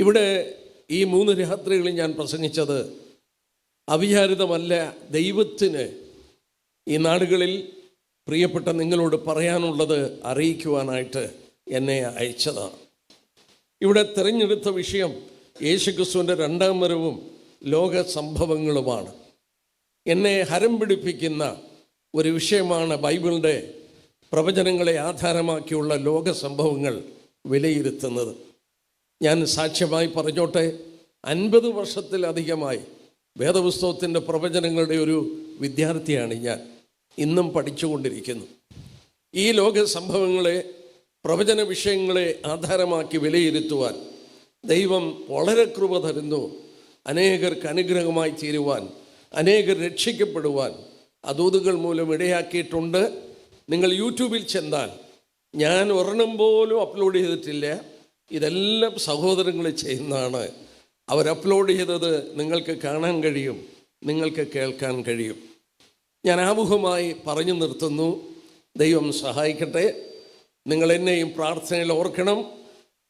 ഇവിടെ ഈ 3 രാത്രികളിൽ ഞാൻ പ്രസംഗിച്ചത് അവിചാരിതമല്ല. ദൈവത്തിന് ഈ നാടുകളിൽ പ്രിയപ്പെട്ട നിങ്ങളോട് പറയാനുള്ളത് അറിയിക്കുവാനായിട്ട് എന്നെ അയച്ചതാണ്. ഇവിടെ തിരഞ്ഞെടുത്ത വിഷയം യേശുക്രിസ്തുവിൻ്റെ 2ാം വരവും ലോക സംഭവങ്ങളുമാണ്. എന്നെ ഹരം പിടിപ്പിക്കുന്ന ഒരു വിഷയമാണ് ബൈബിളിൻ്റെ പ്രവചനങ്ങളെ ആധാരമാക്കിയുള്ള ലോക സംഭവങ്ങൾ വിലയിരുത്തുന്നത്. ഞാൻ സാക്ഷ്യമായി പറഞ്ഞോട്ടെ, 50 വർഷത്തിലധികമായി വേദപുസ്തകത്തിൻ്റെ പ്രവചനങ്ങളുടെ ഒരു വിദ്യാർത്ഥിയാണ് ഞാൻ. ഇന്നും പഠിച്ചുകൊണ്ടിരിക്കുന്നു. ഈ ലോക സംഭവങ്ങളെ, പ്രവചന വിഷയങ്ങളെ ആധാരമാക്കി വിലയിരുത്തുവാൻ ദൈവം വളരെ കൃപ തരുന്നു. അനേകർക്ക് അനുഗ്രഹമായി തീരുവാൻ, അനേകർ രക്ഷിക്കപ്പെടുവാൻ അതൂതുകൾ മൂലം ഇടയാക്കിയിട്ടുണ്ട്. നിങ്ങൾ യൂട്യൂബിൽ ചെന്നാൽ ഞാൻ ഒരെണ്ണം പോലും അപ്ലോഡ് ചെയ്തിട്ടില്ല. ഇതെല്ലാം സഹോദരങ്ങൾ ചെയ്യുന്നതാണ്. അവർ അപ്ലോഡ് ചെയ്തത് നിങ്ങൾക്ക് കാണാൻ കഴിയും, നിങ്ങൾക്ക് കേൾക്കാൻ കഴിയും. ഞാൻ ആമുഖമായി പറഞ്ഞു നിർത്തുന്നു. ദൈവം സഹായിക്കട്ടെ. നിങ്ങൾ എന്നെയും പ്രാർത്ഥനയിൽ ഓർക്കണം.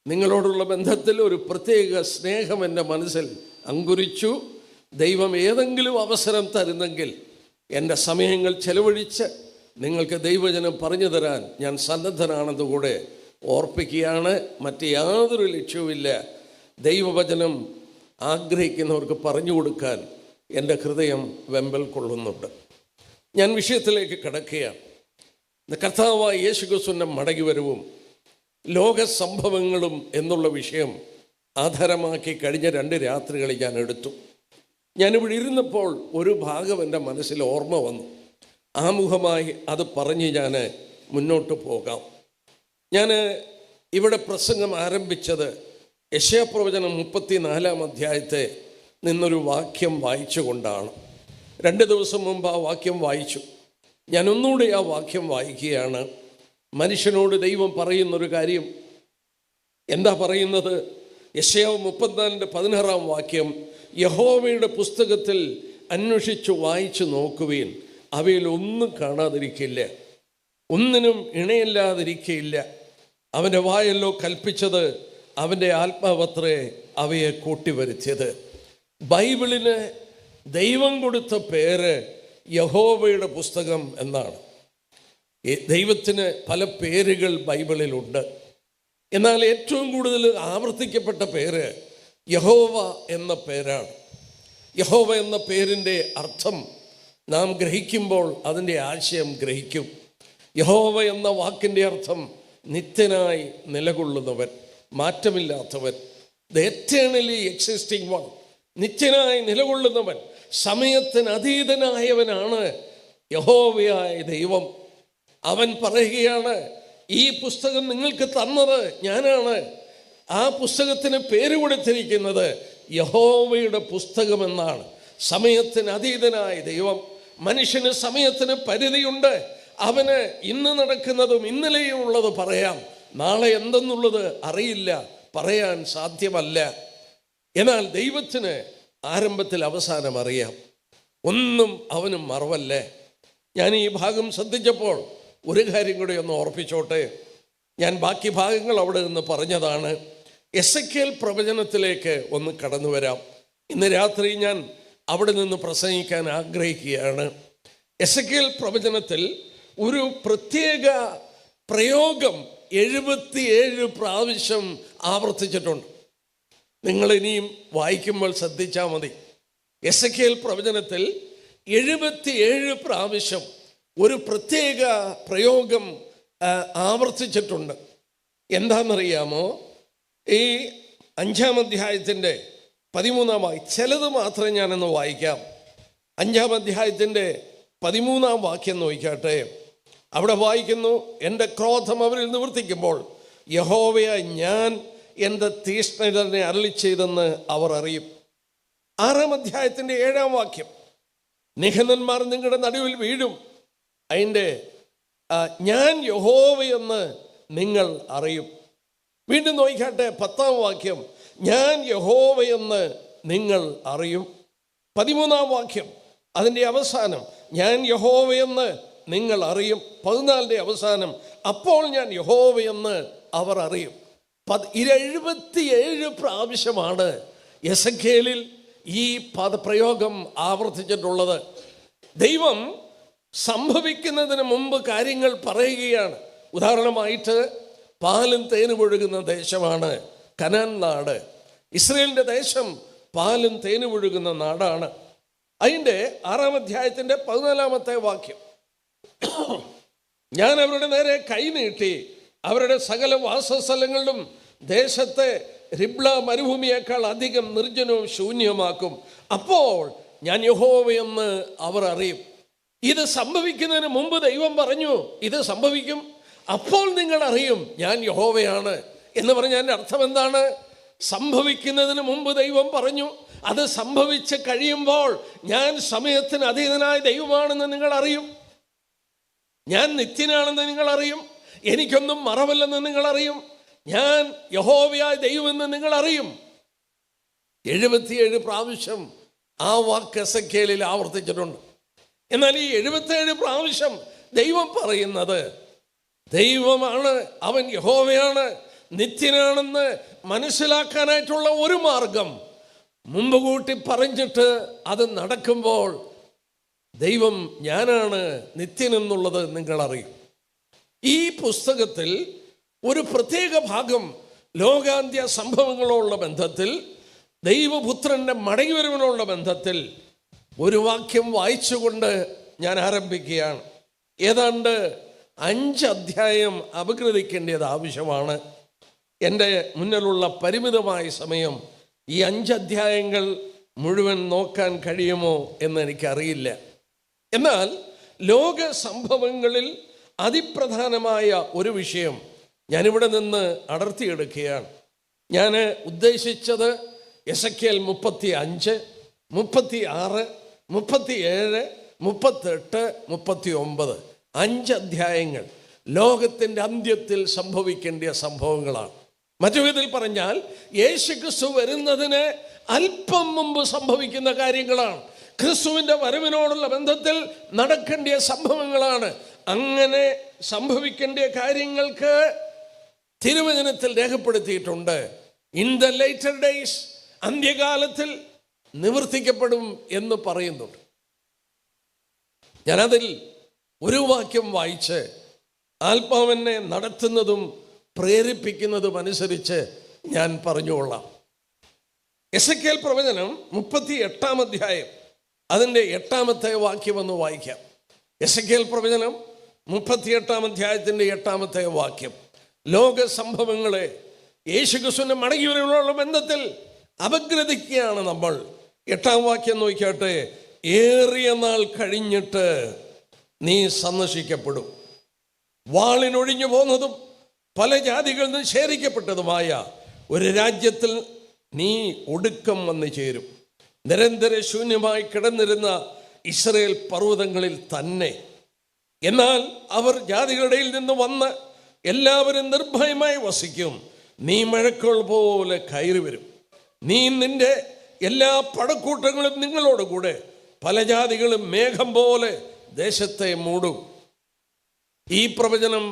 നിങ്ങളോടുള്ള ബന്ധത്തിൽ ഒരു പ്രത്യേക സ്നേഹം എൻ്റെ മനസ്സിൽ അങ്കുരിച്ചു. ദൈവം ഏതെങ്കിലും അവസരം തരുന്നെങ്കിൽ എൻ്റെ സമയങ്ങൾ ചെലവഴിച്ച് നിങ്ങൾക്ക് ദൈവജനം പറഞ്ഞു തരാൻ ഞാൻ സന്നദ്ധനാണെന്ന് കൂടെ ഓർപ്പിക്കുകയാണ്. മറ്റ് യാതൊരു ലക്ഷ്യവുമില്ല. ദൈവവചനം ആഗ്രഹിക്കുന്നവർക്ക് പറഞ്ഞു കൊടുക്കാൻ എൻ്റെ ഹൃദയം വെമ്പൽ കൊള്ളുന്നുണ്ട്. ഞാൻ വിഷയത്തിലേക്ക് കടക്കുകയാണ്. കർത്താവായ യേശുക്രിസ്തുവിൻ്റെ മടങ്ങിവരവും ലോക സംഭവങ്ങളും എന്നുള്ള വിഷയം ആധാരമാക്കി കഴിഞ്ഞ 2 രാത്രികളിൽ ഞാൻ എടുത്തു. ഞാനിവിടെ ഇരുന്നപ്പോൾ ഒരു ഭാഗം എൻ്റെ മനസ്സിൽ ഓർമ്മ വന്നു. ആമുഖമായി അത് പറഞ്ഞ് ഞാൻ മുന്നോട്ട് പോകാം. ഞാൻ ഇവിടെ പ്രസംഗം ആരംഭിച്ചത് യെശയ്യാപ്രവചനം 34-ാം അധ്യായത്തെ നിന്നൊരു വാക്യം വായിച്ചുകൊണ്ടാണ്. 2 ദിവസം മുമ്പ് ആ വാക്യം വായിച്ചു. ഞാൻ ഒന്നുകൂടി ആ വാക്യം വായിക്കുകയാണ്. മനുഷ്യനോട് ദൈവം പറയുന്നൊരു കാര്യം എന്താ പറയുന്നത്? യെശയ്യാവ് 34-16 വാക്യം, യഹോവയുടെ പുസ്തകത്തിൽ അന്വേഷിച്ചു വായിച്ചു നോക്കുവീൻ, അവയിൽ ഒന്നും കാണാതിരിക്കില്ല, ഒന്നിനും ഇണയില്ലാതിരിക്കയില്ല. അവൻ്റെ വായല്ലോ കൽപ്പിച്ചത്, അവൻ്റെ ആത്മാവത്രേ അവയെ കൂട്ടിവരുത്തിയത്. ബൈബിളിന് ദൈവം കൊടുത്ത പേര് യഹോവയുടെ പുസ്തകം എന്നാണ്. ദൈവത്തിന് പല പേരുകൾ ബൈബിളിലുണ്ട്. എന്നാൽ ഏറ്റവും കൂടുതൽ ആവർത്തിക്കപ്പെട്ട പേര് യഹോവ എന്ന പേരാണ്. യഹോവ എന്ന പേരിൻ്റെ അർത്ഥം നാം ഗ്രഹിക്കുമ്പോൾ അതിൻ്റെ ആശയം ഗ്രഹിക്കും. യഹോവ എന്ന വാക്കിൻ്റെ അർത്ഥം നിത്യനായി നിലകൊള്ളുന്നവൻ, മാറ്റമില്ലാത്തവൻ, ദ എറ്റേണലി എക്സിസ്റ്റിംഗ് വൺ, നിത്യനായി നിലകൊള്ളുന്നവൻ, സമയത്തിന് അതീതനായവനാണ് യഹോവയായ ദൈവം. അവൻ പറയുകയാണ്, ഈ പുസ്തകം നിങ്ങൾക്ക് തന്നത് ഞാനാണ്. ആ പുസ്തകത്തിന് പേര് കൊടുത്തിരിക്കുന്നത് യഹോവയുടെ പുസ്തകമെന്നാണ്. സമയത്തിന് അതീതനായ ദൈവം. മനുഷ്യന് സമയത്തിന് പരിധിയുണ്ട്. അവന് ഇന്ന് നടക്കുന്നതും ഇന്നലെയും ഉള്ളത് പറയാം, നാളെ എന്തെന്നുള്ളത് അറിയില്ല, പറയാൻ സാധ്യമല്ല. എന്നാൽ ദൈവത്തിന് ആരംഭത്തിൽ അവസാനം അറിയാം. ഒന്നും അവനും മറവല്ലേ. ഞാൻ ഈ ഭാഗം ശ്രദ്ധിച്ചപ്പോൾ ഒരു കാര്യം കൂടി ഒന്ന് ഓർപ്പിച്ചോട്ടെ. ഞാൻ ബാക്കി ഭാഗങ്ങൾ അവിടെ നിന്ന് പറഞ്ഞതാണ്. എസെക്കിയേൽ പ്രവചനത്തിലേക്ക് ഒന്ന് കടന്നു വരാം. ഇന്ന് രാത്രി ഞാൻ അവിടെ നിന്ന് പ്രസംഗിക്കാൻ ആഗ്രഹിക്കുകയാണ്. എസെക്കിയേൽ പ്രവചനത്തിൽ ഒരു പ്രത്യേക പ്രയോഗം 77 പ്രാവശ്യം ആവർത്തിച്ചിട്ടുണ്ട്. നിങ്ങൾ ഇനിയും വായിക്കുമ്പോൾ ശ്രദ്ധിച്ചാൽ മതി. എസെക്കിയേൽ പ്രവചനത്തിൽ 77 പ്രാവശ്യം ഒരു പ്രത്യേക പ്രയോഗം ആവർത്തിച്ചിട്ടുണ്ട്. എന്താണെന്നറിയാമോ? ഈ 5-ാം അധ്യായത്തിൻ്റെ 13-ാം വാക്യം, ചിലത് മാത്രമേ ഞാനൊന്ന് വായിക്കാം. 5-ാം അധ്യായത്തിൻ്റെ 13-ാം വാക്യം നോക്കിക്കാട്ടെ. അവിടെ വായിക്കുന്നു, എൻ്റെ ക്രോധം അവരിൽ നിവർത്തിക്കുമ്പോൾ യഹോവയായ ഞാൻ എൻ്റെ തീഷ്ണതനെ അരുളിച്ചെയ്തെന്ന് അവർ അറിയും. 6-ാം അധ്യായത്തിൻ്റെ 7-ാം വാക്യം, നിഹതന്മാർ നിങ്ങളുടെ നടുവിൽ വീഴും, അതിൻ്റെ ഞാൻ യഹോവയെന്ന് നിങ്ങൾ അറിയും. വീണ്ടും നോക്കിക്കാട്ടെ, 10-ാം വാക്യം, ഞാൻ യഹോവയെന്ന് നിങ്ങൾ അറിയും. 13-ാം വാക്യം അതിൻ്റെ അവസാനം, ഞാൻ യഹോവയെന്ന് നിങ്ങൾ അറിയും. 14-ന്റെ അവസാനം, അപ്പോൾ ഞാൻ യഹോവയെന്ന് അവർ അറിയും. 77 പ്രാവശ്യമാണ് എസെക്കിയേലിൽ ഈ പദപ്രയോഗം ആവർത്തിച്ചിട്ടുള്ളത്. ദൈവം സംഭവിക്കുന്നതിന് മുമ്പ് കാര്യങ്ങൾ പറയുകയാണ്. ഉദാഹരണമായിട്ട് പാലും തേനും ഒഴുകുന്ന ദേശമാണ് കനാൻ നാട്. ഇസ്രയേലിൻ്റെ ദേശം പാലും തേനും ഒഴുകുന്ന നാടാണ്. അതിൻ്റെ 6-ാം അധ്യായത്തിൻ്റെ 14-ാമത്തെ വാക്യം, ഞാൻ അവരുടെ നേരെ കൈനീട്ടി അവരുടെ സകല വാസസ്ഥലങ്ങളിലും ദേശത്തെ റിബ്ല മരുഭൂമിയേക്കാൾ അധികം നിർജ്ജനവും ശൂന്യമാക്കും. അപ്പോൾ ഞാൻ യഹോവയെന്ന് അവർ അറിയും. ഇത് സംഭവിക്കുന്നതിന് മുമ്പ് ദൈവം പറഞ്ഞു ഇത് സംഭവിക്കും, അപ്പോൾ നിങ്ങൾ അറിയും ഞാൻ യഹോവയാണ് എന്ന് പറഞ്ഞതിൻ്റെ അർത്ഥം എന്താണ്? സംഭവിക്കുന്നതിന് മുമ്പ് ദൈവം പറഞ്ഞു, അത് സംഭവിച്ച് കഴിയുമ്പോൾ ഞാൻ സമയത്തിന് അതീതനായ ദൈവമാണെന്ന് നിങ്ങൾ അറിയും, ഞാൻ നിത്യനാണെന്ന് നിങ്ങൾ അറിയും, എനിക്കൊന്നും മറവല്ലെന്ന് നിങ്ങൾ അറിയും, ഞാൻ യഹോവയായ ദൈവമെന്ന് നിങ്ങൾ അറിയും. 77 പ്രാവശ്യം ആ വാക്ക് എസെക്കിയേലിൽ ആവർത്തിച്ചിട്ടുണ്ട്. എന്നാൽ ഈ 77 പ്രാവശ്യം ദൈവം പറയുന്നത് ദൈവമാണ്, അവൻ യഹോവയാണ്, നിത്യനാണെന്ന് മനസ്സിലാക്കാനായിട്ടുള്ള ഒരു മാർഗം മുമ്പ് കൂട്ടി പറഞ്ഞിട്ട് അത് നടക്കുമ്പോൾ ദൈവം ഞാനാണ് നിത്യനെന്നുള്ളത് നിങ്ങൾ അറിയും. ഈ പുസ്തകത്തിൽ ഒരു പ്രത്യേക ഭാഗം ലോകാന്ത്യ സംഭവങ്ങളോടുള്ള ബന്ധത്തിൽ, ദൈവപുത്രൻ്റെ മടങ്ങിവരവിനുള്ള ബന്ധത്തിൽ ഒരു വാക്യം വായിച്ചുകൊണ്ട് ഞാൻ ആരംഭിക്കുകയാണ്. ഏതാണ്ട് 5 അധ്യായം അപഗ്രഥിക്കേണ്ടത് ആവശ്യമാണ്. എൻ്റെ മുന്നിലുള്ള പരിമിതമായ സമയം ഈ 5 അധ്യായങ്ങൾ മുഴുവൻ നോക്കാൻ കഴിയുമോ എന്ന് എനിക്കറിയില്ല. എന്നാൽ ലോക സംഭവങ്ങളിൽ അതിപ്രധാനമായ ഒരു വിഷയം ഞാനിവിടെ നിന്ന് അടർത്തിയെടുക്കുകയാണ്. ഞാൻ ഉദ്ദേശിച്ചത് എസെക്കിയേൽ 35, 36, 37, 38, 39 5 അധ്യായങ്ങൾ ലോകത്തിൻ്റെ അന്ത്യത്തിൽ സംഭവിക്കേണ്ട സംഭവങ്ങളാണ്. മറ്റു വിധത്തിൽ പറഞ്ഞാൽ യേശുക്രിസ്തു വരുന്നതിന് അല്പം മുമ്പ് സംഭവിക്കുന്ന കാര്യങ്ങളാണ്. ക്രിസ്തുവിൻ്റെ വരവിനോടുള്ള ബന്ധത്തിൽ നടക്കേണ്ട സംഭവങ്ങളാണ്. അങ്ങനെ സംഭവിക്കേണ്ട കാര്യങ്ങൾക്ക് തിരുവചനത്തിൽ രേഖപ്പെടുത്തിയിട്ടുണ്ട്. ഇൻ ദ ലേറ്റർ ഡേയ്സ്, അന്ത്യകാലത്തിൽ നിവർത്തിക്കപ്പെടും എന്ന് പറയുന്നുണ്ട്. ഞാനതിൽ ഒരു വാക്യം വായിച്ച് ആത്മാവെന്നെ നടത്തുന്നതും പ്രേരിപ്പിക്കുന്നതും അനുസരിച്ച് ഞാൻ പറഞ്ഞുകൊള്ളാം. എസെക്കിയേൽ പ്രവചനം 38-ാം അധ്യായം അതിൻ്റെ 8-ാമത്തെ വാക്യം ഒന്ന് വായിക്കാം. എസെക്കിയേൽ പ്രവചനം 38-ാം അധ്യായത്തിൻ്റെ 8-ാമത്തെ വാക്യം ലോക സംഭവങ്ങളെ യേശുക്രിസ്തുവിന്റെ മടങ്ങിവരവിനുള്ള ബന്ധത്തിൽ അപഗ്രഥിക്കുകയാണ് നമ്മൾ. 8-ാം വാക്യം നോക്കിയാട്ടെ, ഏറിയ നാൾ കഴിഞ്ഞിട്ട് നീ സന്ദർശിക്കപ്പെടും, വാളിനൊഴിഞ്ഞു പോന്നതും പല ജാതികളിൽ നിന്ന് ശേഖരിക്കപ്പെട്ടതുമായ ഒരു രാജ്യത്തിൽ നീ ഒടുക്കം വന്നു ചേരും. നിരന്തര ശൂന്യമായി കിടന്നിരുന്ന ഇസ്രയേൽ പർവ്വതങ്ങളിൽ തന്നെ. എന്നാൽ അവർ ജാതികളുടെ നിന്ന് വന്ന് എല്ലാവരും നിർഭയമായി വസിക്കും. നീ മഴക്കോൾ പോലെ കയറി വരും. നീ നിന്റെ എല്ലാ പടക്കൂട്ടങ്ങളും നിങ്ങളോട് കൂടെ പല ജാതികളും മേഘം പോലെ ദേശത്തെ മൂടും. ഈ പ്രവചനം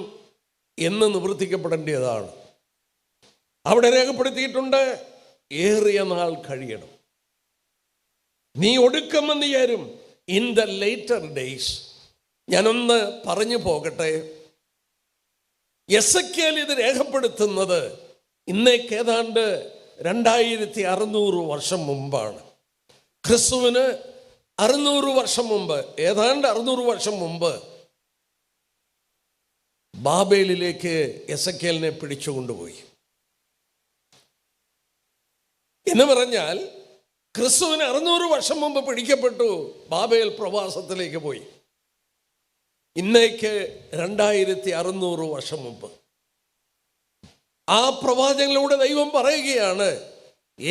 എന്ന് നിവർത്തിക്കപ്പെടേണ്ടതാണ്. അവിടെ രേഖപ്പെടുത്തിയിട്ടുണ്ട്, ഏറിയ നാൾ കഴിയണം, നീ ഒടുക്കമെന്ന് ചേരും. In the later days. ഞാനൊന്ന് പറഞ്ഞു പോകട്ടെ. എസെക്കിയേൽ ഇത് രേഖപ്പെടുത്തുന്നത് ഇന്നേക്ക് ഏതാണ്ട് 2600 വർഷം മുമ്പാണ്. ക്രിസ്തുവിന് 600 വർഷം മുമ്പ്, ഏതാണ്ട് 600 വർഷം മുമ്പ് ബാബേലിലേക്ക് എസെക്കിയേലിനെ പിടിച്ചുകൊണ്ടുപോയി എന്ന് പറഞ്ഞാൽ ക്രിസ്തുവിന് 600 വർഷം മുമ്പ് പിടിക്കപ്പെട്ടു, ബാബേൽ പ്രവാസത്തിലേക്ക് പോയി. ഇന്നേക്ക് 2600 വർഷം മുമ്പ് ആ പ്രവാചകനിലൂടെ ദൈവം പറയുകയാണ്,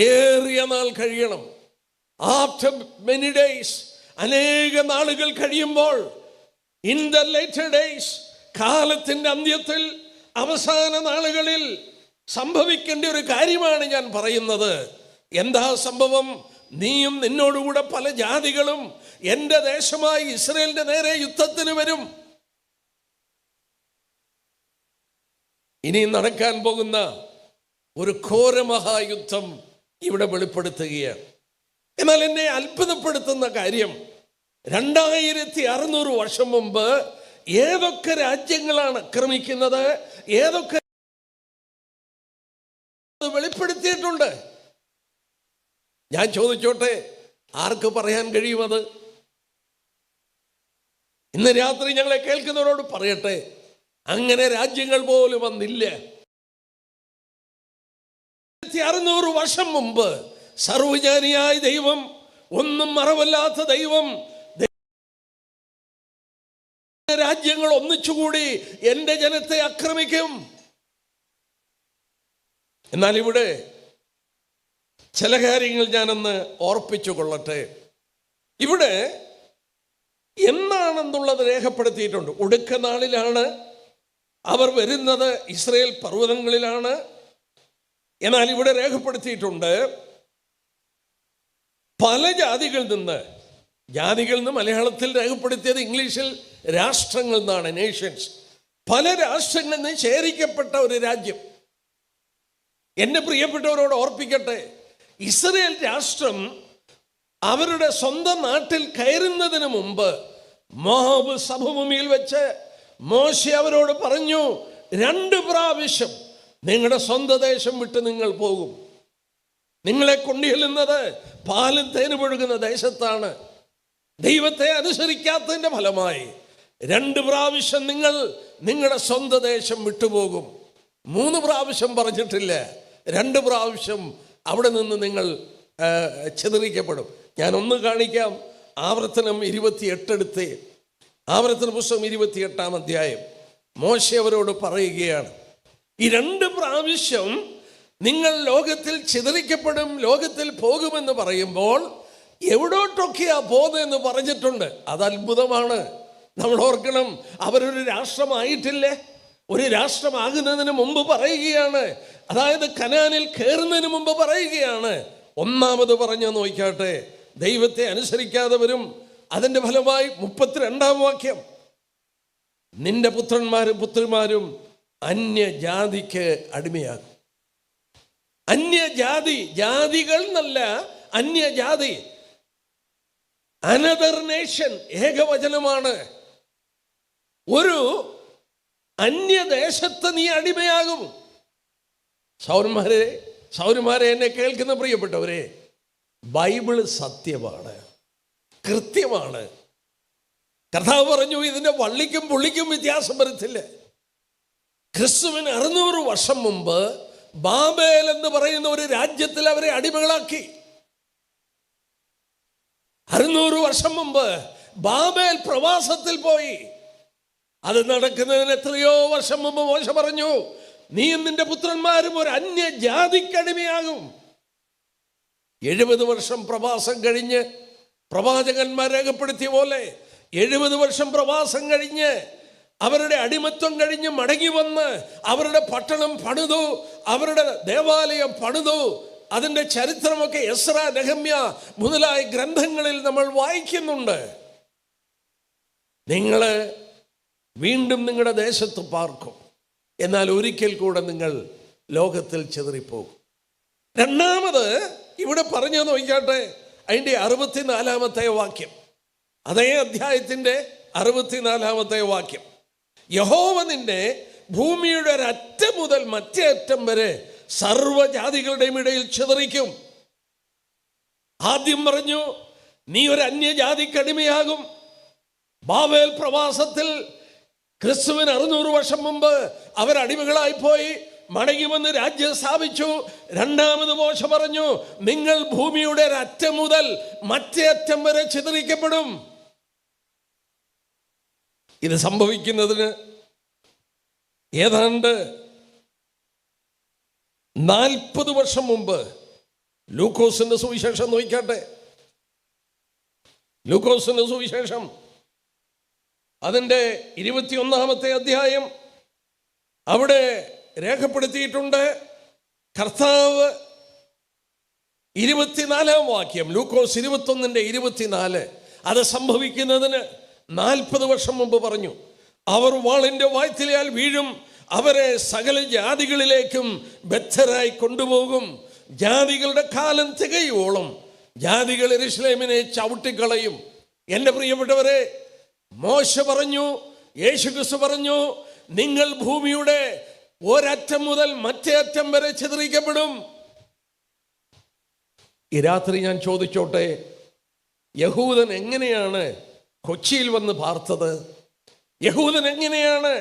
ഏറിയ നാൾ കഴിയണം. ആഫ്റ്റർ മെനി ഡേയ്സ്, അനേക നാളുകൾ കഴിയുമ്പോൾ, ഇൻ ദ ലേറ്റർ ഡേയ്സ്, കാലത്തിൻ്റെ അന്ത്യത്തിൽ, അവസാന നാളുകളിൽ സംഭവിക്കേണ്ട ഒരു കാര്യമാണ് ഞാൻ പറയുന്നത്. എന്താ സംഭവം? നീയും നിന്നോടുകൂടെ പല ജാതികളും എൻ്റെ ദേശമായി ഇസ്രയേലിന്റെ നേരെ യുദ്ധത്തിന് വരും. ഇനി നടക്കാൻ പോകുന്ന ഒരു ഘോരമഹായുദ്ധം ഇവിടെ വെളിപ്പെടുത്തുകയാണ്. എന്നാൽ എന്നെ അത്ഭുതപ്പെടുത്തുന്ന കാര്യം 2600 വർഷം മുമ്പ് ഏതൊക്കെ രാജ്യങ്ങളാണ് ആക്രമിക്കുന്നത്, ഏതൊക്കെ വെളിപ്പെടുത്തിയിട്ടുണ്ട്. ഞാൻ ചോദിച്ചോട്ടെ, ആർക്ക് പറയാൻ കഴിയുമത്? ഇന്ന് രാത്രി ഞങ്ങളെ കേൾക്കുന്നവരോട് പറയട്ടെ, അങ്ങനെ രാജ്യങ്ങൾ പോലും വന്നില്ല. 600 വർഷം മുമ്പ് സർവ്വജ്ഞാനിയായ ദൈവം, ഒന്നും മറവല്ലാത്ത ദൈവം, രാജ്യങ്ങൾ ഒന്നിച്ചുകൂടി എൻ്റെ ജനത്തെ ആക്രമിക്കും. എന്നാൽ ഇവിടെ ചില കാര്യങ്ങൾ ഞാനൊന്ന് ഓർപ്പിച്ചു കൊള്ളട്ടെ. ഇവിടെ എന്നാണെന്നുള്ളത് രേഖപ്പെടുത്തിയിട്ടുണ്ട്. ഒടുക്ക നാളിലാണ് അവർ വരുന്നത്, ഇസ്രയേൽ പർവ്വതങ്ങളിലാണ്. എന്നാൽ ഇവിടെ രേഖപ്പെടുത്തിയിട്ടുണ്ട് പല ജാതികളിൽ നിന്ന് മലയാളത്തിൽ രേഖപ്പെടുത്തിയത്, ഇംഗ്ലീഷിൽ രാഷ്ട്രങ്ങൾ എന്നാണ്, നേഷൻസ്. പല രാഷ്ട്രങ്ങളിൽ നിന്ന് ശേഖരിക്കപ്പെട്ട ഒരു രാജ്യം. എൻ്റെ പ്രിയപ്പെട്ടവരോട് ഓർപ്പിക്കട്ടെ, ഇസ്രയേൽ രാഷ്ട്രം അവരുടെ സ്വന്തം നാട്ടിൽ കയറുന്നതിന് മുമ്പ് മോവാബ് സമഭൂമിയിൽ വെച്ച് മോശെ അവരോട് പറഞ്ഞു, 2 പ്രാവശ്യം നിങ്ങളുടെ സ്വന്തം ദേശം വിട്ട് നിങ്ങൾ പോകും. നിങ്ങളെ കൊണ്ടുചെല്ലുന്നത് പാലും തേനും ഒഴുകുന്ന ദേശത്താണ്. ദൈവത്തെ അനുസരിക്കാത്തതിൻ്റെ ഫലമായി 2 പ്രാവശ്യം നിങ്ങൾ നിങ്ങളുടെ സ്വന്തം ദേശം വിട്ടുപോകും. 3 പ്രാവശ്യം പറഞ്ഞിട്ടില്ല, 2 പ്രാവശ്യം അവിടെ നിന്ന് നിങ്ങൾ ചിതറിക്കപ്പെടും. ഞാൻ ഒന്ന് കാണിക്കാം. ആവർത്തനം 28 എടുത്ത്, ആവർത്തന പുസ്തകം 28-ാം അധ്യായം. മോശെ അവരോട് പറയുകയാണ്, ഈ 2 പ്രാവശ്യം നിങ്ങൾ ലോകത്തിൽ ചിതറിക്കപ്പെടും, ലോകത്തിൽ പോകുമെന്ന് പറയുമ്പോൾ എവിടോട്ടൊക്കെയാ പോകുന്നതെന്ന് പറഞ്ഞിട്ടുണ്ട്. അത് അത്ഭുതമാണ്. നമ്മൾ ഓർക്കണം, അവരൊരു രാഷ്ട്രമായിട്ടില്ലേ. ഒരു രാഷ്ട്രമാകുന്നതിന് മുമ്പ് പറയുകയാണ്, അതായത് കനാനിൽ കയറുന്നതിന് മുമ്പ് പറയുകയാണ്. ഒന്നാമത് പറഞ്ഞു നോക്കാട്ടെ, ദൈവത്തെ അനുസരിക്കാതെ വരും. അതിൻ്റെ ഫലമായി 32-ാം വാക്യം, നിന്റെ പുത്രന്മാരും പുത്രിമാരും അന്യജാതിക്ക് അടിമയാകും. അന്യജാതി, ജാതികൾ എന്നല്ല, അന്യജാതി, അനദർ നേഷൻ, ഏകവചനമാണ്. ഒരു അന്യദേശത്ത് നീ അടിമയാകും. സൗരന്മാരെ എന്നെ കേൾക്കുന്ന പ്രിയപ്പെട്ടവരെ, ബൈബിള് സത്യമാണ്, കൃത്യമാണ്. കർത്താവ് പറഞ്ഞു, ഇതിൻ്റെ വള്ളിക്കും പുള്ളിക്കും വ്യത്യാസം വരത്തില്ല. ക്രിസ്തുവിന് 600 വർഷം മുമ്പ് ബാബേൽ എന്ന് പറയുന്ന ഒരു രാജ്യത്തിൽ അവരെ അടിമകളാക്കി. 600 വർഷം മുമ്പ് ബാബേൽ പ്രവാസത്തിൽ പോയി. അത് നടക്കുന്നതിന് എത്രയോ വർഷം മുമ്പ് മോശ പറഞ്ഞു, നീയും നിന്റെ പുത്രന്മാരും ഒരു അന്യജാതിക്കടിമയാകും. 70 വർഷം പ്രവാസം കഴിഞ്ഞ്, പ്രവാചകന്മാർ രേഖപ്പെടുത്തിയ പോലെ 70 വർഷം പ്രവാസം കഴിഞ്ഞ്, അവരുടെ അടിമത്വം കഴിഞ്ഞ് മടങ്ങി വന്ന് അവരുടെ പട്ടണം പണിതു, അവരുടെ ദേവാലയം പണിതു. അതിൻ്റെ ചരിത്രമൊക്കെ എസ്രാ, നെഹമ്യ മുതലായ ഗ്രന്ഥങ്ങളിൽ നമ്മൾ വായിക്കുന്നുണ്ട്. നിങ്ങൾ വീണ്ടും നിങ്ങളുടെ ദേശത്ത് പാർക്കും, എന്നാൽ ഒരിക്കൽ കൂടെ നിങ്ങൾ ലോകത്തിൽ ചിതറിപ്പോകും. രണ്ടാമത് ഇവിടെ പറഞ്ഞു നോക്കിയാട്ടെ, അതിൻ്റെ 64-ാമത്തെ വാക്യം, അതേ അധ്യായത്തിൻ്റെ 64-ാമത്തെ വാക്യം. യഹോവ നിന്നെ ഭൂമിയുടെ ഒരറ്റം മുതൽ മറ്റേ അറ്റം വരെ സർവ്വജാതികളുടെയും ഇടയിൽ ചിതറിക്കും. ആദ്യം പറഞ്ഞു, നീ ഒരു അന്യജാതിക്കടിമയാകും. ബാബേൽ പ്രവാസത്തിൽ ക്രിസ്തുവിന് 600 വർഷം മുമ്പ് അവരടിമകളായിപ്പോയി, മടങ്ങി വന്ന് രാജ്യം സ്ഥാപിച്ചു. രണ്ടാമത് മോശ പറഞ്ഞു, നിങ്ങൾ ഭൂമിയുടെ ഒരറ്റം മുതൽ മറ്റേ അറ്റം വരെ ചിതറിക്കപ്പെടും. ഇത് സംഭവിക്കുന്നതിന് ഏതാണ്ട് 40 വർഷം മുമ്പ് ലൂക്കോസിന്റെ സുവിശേഷം നോക്കിക്കാട്ടെ. ലൂക്കോസിന്റെ സുവിശേഷം അതിൻ്റെ 21-ാമത്തെ അധ്യായം, അവിടെ രേഖപ്പെടുത്തിയിട്ടുണ്ട്. കർത്താവ് 24-ാം വാക്യം, ലൂക്കോസ് 21-24, അത് സംഭവിക്കുന്നതിന് 40 വർഷം മുമ്പ് പറഞ്ഞു, അവർ വാളിൻ്റെ വായ്ത്തലയാൽ വീഴും, അവരെ സകല ജാതികളിലേക്കും ബദ്ധരായി കൊണ്ടുപോകും. ജാതികളുടെ കാലം തികയോളം ജാതികൾ യെരൂശലേമിനെ ചവിട്ടിക്കളയും. എൻ്റെ പ്രിയപ്പെട്ടവരെ, മോശ പറഞ്ഞു, യേശുക്രിസ്തു പറഞ്ഞു, നിങ്ങൾ ഭൂമിയുടെ ഒരറ്റം മുതൽ മറ്റേ അറ്റം വരെ ചിതറിക്കപ്പെടും. ഈ രാത്രി ഞാൻ ചോദിച്ചോട്ടെ, യഹൂദൻ എങ്ങനെയാണ് കൊച്ചിയിൽ വന്ന് പാർത്തത്? യഹൂദൻ എങ്ങനെയാണ്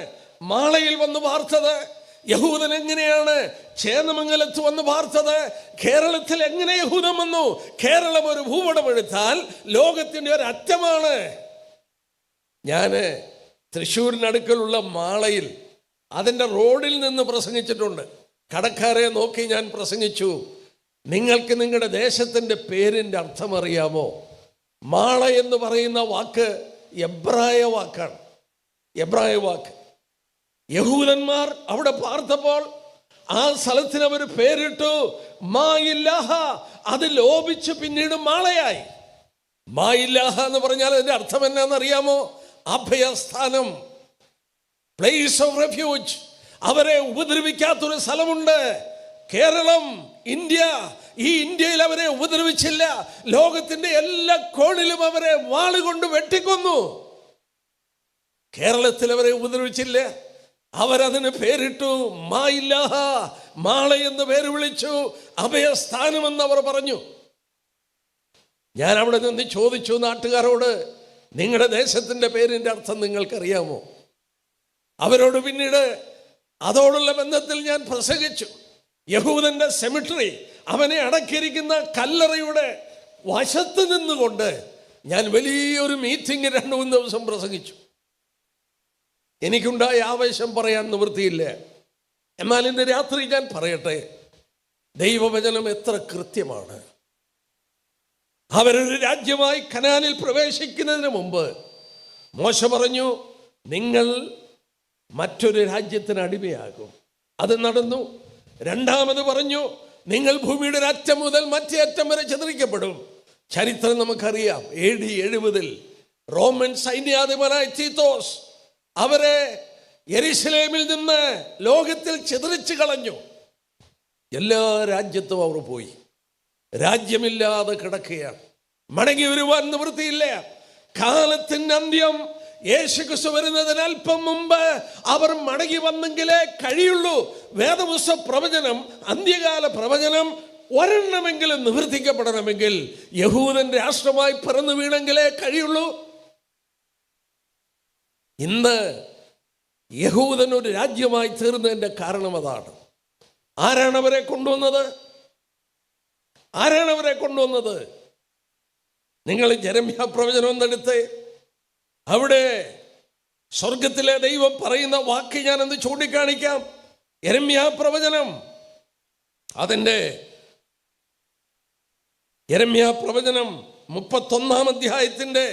മാളയിൽ വന്ന് പാർത്തത്? യഹൂദൻ എങ്ങനെയാണ് ചേന്നമംഗലത്ത് വന്ന് പാർത്തത്? കേരളത്തിൽ എങ്ങനെ യഹൂദൻ വന്നു? കേരളം ഒരു ഭൂപടം എടുത്താൽ ലോകത്തിൻ്റെ ഒരു അറ്റമാണ്. ഞാൻ തൃശ്ശൂരിനടുക്കലുള്ള മാളയിൽ അതിൻ്റെ റോഡിൽ നിന്ന് പ്രസംഗിച്ചിട്ടുണ്ട്. കടക്കാരെ നോക്കി ഞാൻ പ്രസംഗിച്ചു, നിങ്ങൾക്ക് നിങ്ങളുടെ ദേശത്തിൻ്റെ പേരിൻ്റെ അർത്ഥം അറിയാമോ? മാള എന്ന് പറയുന്ന വാക്ക് എബ്രായ വാക്കാണ്. എബ്രായ വാക്ക്. യഹൂദന്മാർ അവിടെ പാർത്തപ്പോൾ ആ സ്ഥലത്തിന് അവർ പേരിട്ടു മായില്ലാഹ. അത് ലോപിച്ച് പിന്നീട് മാളയായി. മായില്ലാഹ എന്ന് പറഞ്ഞാൽ അതിൻ്റെ അർത്ഥം എന്നാണെന്നറിയാമോ? അഭയസ്ഥാനം, പ്ലേസ് ഓഫ് റെഫ്യൂജ്. അവരെ ഉപദ്രവിക്കാത്തൊരു സ്ഥലമുണ്ട്. കേരളം, ഇന്ത്യ. ഈ ഇന്ത്യയിൽ അവരെ ഉപദ്രവിച്ചില്ല. ലോകത്തിന്റെ എല്ലാ കോണിലും അവരെ വാളുകൊണ്ട് വെട്ടിക്കൊന്നു. കേരളത്തിൽ അവരെ ഉപദ്രവിച്ചില്ല. അവരതിന് പേരിട്ടു മായില്ലാഹ, മാള എന്ന് പേര് വിളിച്ചു. അഭയസ്ഥാനമെന്ന് അവർ പറഞ്ഞു. ഞാൻ അവിടെ നിന്ന് ചോദിച്ചു നാട്ടുകാരോട്, നിങ്ങളുടെ ദേശത്തിൻ്റെ പേരിൻ്റെ അർത്ഥം നിങ്ങൾക്കറിയാമോ? അവരോട് പിന്നീട് അതോടുള്ള ബന്ധത്തിൽ ഞാൻ പ്രസംഗിച്ചു. യഹൂദന്റെ സെമിട്രി, അവനെ അടക്കിയിരിക്കുന്ന കല്ലറയുടെ വശത്ത് നിന്നുകൊണ്ട് ഞാൻ വലിയൊരു മീറ്റിംഗ് 2-3 ദിവസം പ്രസംഗിച്ചു. എനിക്കുണ്ടായ ആവേശം പറയാൻ നിവൃത്തിയില്ല. എന്നാൽ ഇന്ന് രാത്രി ഞാൻ പറയട്ടെ, ദൈവവചനം എത്ര കൃത്യമാണ്. അവരൊരു രാജ്യമായി കനാനിൽ പ്രവേശിക്കുന്നതിന് മുമ്പ് മോശ പറഞ്ഞു, നിങ്ങൾ മറ്റൊരു രാജ്യത്തിന് അടിമയാകും. അത് നടന്നു. രണ്ടാമത് പറഞ്ഞു, നിങ്ങൾ ഭൂമിയുടെ ഒരറ്റം മുതൽ മറ്റേ അറ്റം വരെ ചിതറിക്കപ്പെടും. ചരിത്രം നമുക്കറിയാം. AD 70 റോമൻ സൈന്യാധിപനായ തീത്തോസ് അവരെ യെരൂശലേമിൽ നിന്ന് ലോകത്തിൽ ചിതറിച്ചു കളഞ്ഞു. എല്ലാ രാജ്യത്തും അവർ പോയി. രാജ്യമില്ലാതെ കിടക്കുകയാണ്. മടങ്ങി വരുവാൻ നിവൃത്തിയില്ല. കാലത്തിൻ്റെ അന്ത്യം യേശുക്രിസ്തു വരുന്നതിന് അല്പം മുമ്പ് അവർ മടങ്ങി വന്നെങ്കിലേ കഴിയുള്ളൂ. വേദപുസ്തക പ്രവചനം, അന്ത്യകാല പ്രവചനം ഒരെണ്ണമെങ്കിലും നിവർത്തിക്കപ്പെടണമെങ്കിൽ യഹൂദൻ രാഷ്ട്രമായി പിറന്നു വീണെങ്കിലേ കഴിയുള്ളൂ. ഇന്ന് യഹൂദൻ ഒരു രാജ്യമായി തീർന്നതിൻ്റെ കാരണം അതാണ്. ആരാണ് അവരെ കൊണ്ടുവന്നത്? ആരാണ് അവരെ കൊണ്ടുവന്നത്? നിങ്ങൾ യെരമ്യാ പ്രവചനം എന്നെടുത്ത് അവിടെ സ്വർഗത്തിലെ ദൈവം പറയുന്ന വാക്ക് ഞാനെന്ന് ചൂണ്ടിക്കാണിക്കാം. യെരമ്യാ പ്രവചനം, അതിൻ്റെ യെരമ്യാ പ്രവചനം 31-ാം അധ്യായത്തിൻ്റെ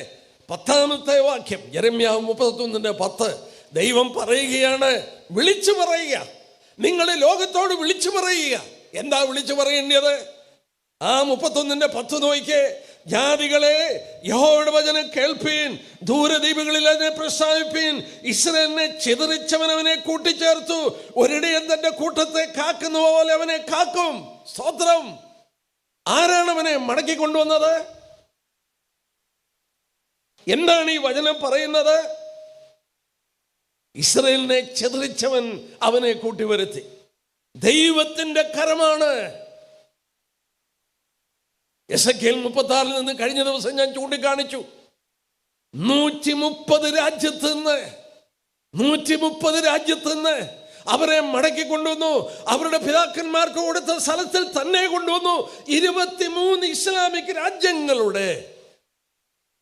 10-ാമത്തെ വാക്യം. യെരമ്യാ 31:10 ദൈവം പറയുകയാണ്, വിളിച്ചു പറയുക, നിങ്ങൾ ലോകത്തോട് വിളിച്ചു പറയുക. എന്താ വിളിച്ചു പറയേണ്ടത്? ആ 31:10 നോക്കിയേ. ജാതികളെ, യഹോവയുടെ വചനം കേൾപ്പീൻ, ദൂരദ്വീപുകളിൽ അതിനെ പ്രസ്താവിപ്പീൻ. ഇസ്രായേലിനെ ചിതറിച്ചവനവനെ കൂട്ടിച്ചേർത്തു, ഒരിടയൻ തന്റെ കൂട്ടത്തെ കാക്കുന്ന പോലെ അവനെ കാക്കും. സ്തോത്രം. ആരാണ് അവനെ മടക്കി കൊണ്ടുവന്നത്? എന്താണ് ഈ വചനം പറയുന്നത്? ഇസ്രായേലിനെ ചിതറിച്ചവൻ അവനെ കൂട്ടിവരുത്തി. ദൈവത്തിന്റെ കരമാണ്. എസെക്കിയേൽ 36 നിന്ന് കഴിഞ്ഞ ദിവസം ഞാൻ ചൂണ്ടിക്കാണിച്ചു. 130 രാജ്യത്ത് നിന്ന് അവരെ മടക്കി കൊണ്ടുവന്നു. അവരുടെ പിതാക്കന്മാർക്ക് കൊടുത്ത സ്ഥലത്തിൽ തന്നെ കൊണ്ടുവന്നു. 23 ഇസ്ലാമിക് രാജ്യങ്ങളുടെ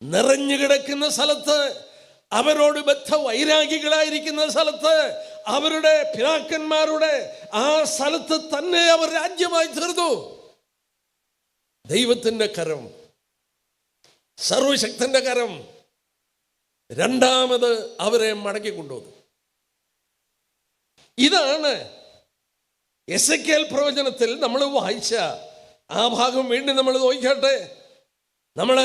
നിറഞ്ഞു കിടക്കുന്ന സ്ഥലത്ത്, അവരോട് ബദ്ധ വൈരാഗികളായിരിക്കുന്ന സ്ഥലത്ത്, അവരുടെ പിതാക്കന്മാരുടെ ആ സ്ഥലത്ത് തന്നെ അവർ രാജ്യമായി തീർന്നു. ദൈവത്തിൻ്റെ കരം, സർവശക്തന്റെ കരം രണ്ടാമത് അവരെ മടക്കി കൊണ്ടുവന്നു. ഇതാണ് എസെക്കിയേൽ പ്രവചനത്തിൽ നമ്മൾ വായിച്ച ആ ഭാഗം. വീണ്ടും നമ്മൾ നോക്കട്ടെ. നമ്മൾ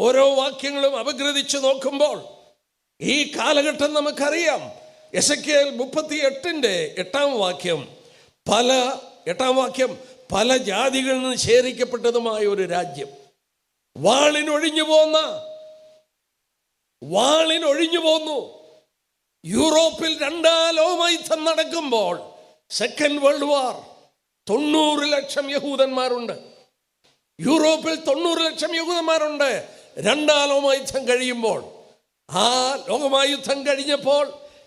ഓരോ വാക്യങ്ങളും അപഗ്രഥിച്ച് നോക്കുമ്പോൾ ഈ കാലഘട്ടം നമുക്കറിയാം. എസെക്കിയേൽ 38:8 വാക്യം, പല ജാതികളിൽ നിന്ന് ശേഖരിക്കപ്പെട്ടതുമായ ഒരു രാജ്യം, വാളിനൊഴിഞ്ഞു പോന്നു. യൂറോപ്പിൽ 2ാം ലോകയുദ്ധം നടക്കുമ്പോൾ, സെക്കൻഡ് വേൾഡ് വാർ, 90 ലക്ഷം യഹൂദന്മാരുണ്ട്. യൂറോപ്പിൽ 90 ലക്ഷം യഹൂദന്മാരുണ്ട്. 2ാം ലോകയുദ്ധം കഴിയുമ്പോൾ, ആ ലോകമഹായുദ്ധം കഴിഞ്ഞപ്പോൾ,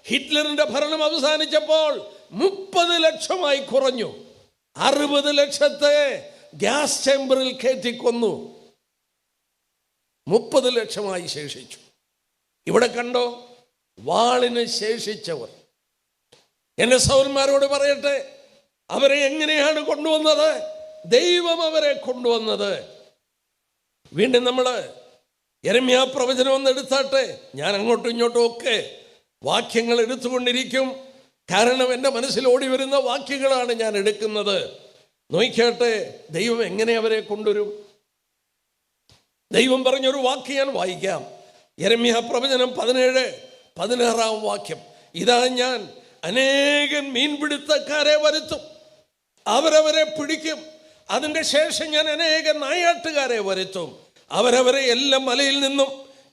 ഹിറ്റ്ലറിന്റെ ഭരണം അവസാനിച്ചപ്പോൾ 30 ലക്ഷമായി കുറഞ്ഞു. 60 ലക്ഷത്തെ ഗ്യാസ് ചേംബറിൽ കയറ്റിക്കൊന്നു. 30 ലക്ഷമായി ശേഷിച്ചു. ഇവിടെ കണ്ടോ, വാളിന് ശേഷിച്ചവർ. എന്റെ സഹോദരന്മാരോട് പറയട്ടെ, അവരെ എങ്ങനെയാണ് കൊണ്ടുവന്നത്? ദൈവം അവരെ കൊണ്ടുവന്നത്. വീണ്ടും നമ്മൾ യെരമ്യാ പ്രവചനം ഒന്ന് എടുത്താട്ടെ. ഞാൻ അങ്ങോട്ടും ഇങ്ങോട്ടും ഒക്കെ വാക്യങ്ങൾ എടുത്തുകൊണ്ടിരിക്കും, കാരണം എൻ്റെ മനസ്സിൽ ഓടി വരുന്ന വാക്യങ്ങളാണ് ഞാൻ എടുക്കുന്നത്. നോക്കിയാട്ടെ, ദൈവം എങ്ങനെ അവരെ കൊണ്ടുവരും? ദൈവം പറഞ്ഞൊരു വാക്യം ഞാൻ വായിക്കാം. യെരമ്യാ പ്രവചനം 17:16 ഇതാ, ഞാൻ അനേകം മീൻപിടുത്തക്കാരെ വരുത്തും, അവരവരെ പിടിക്കും. അതിൻ്റെ ശേഷം ഞാൻ അനേകം നായാട്ടുകാരെ വരുത്തും, അവരവരെ എല്ലാ മലയിൽ നിന്നും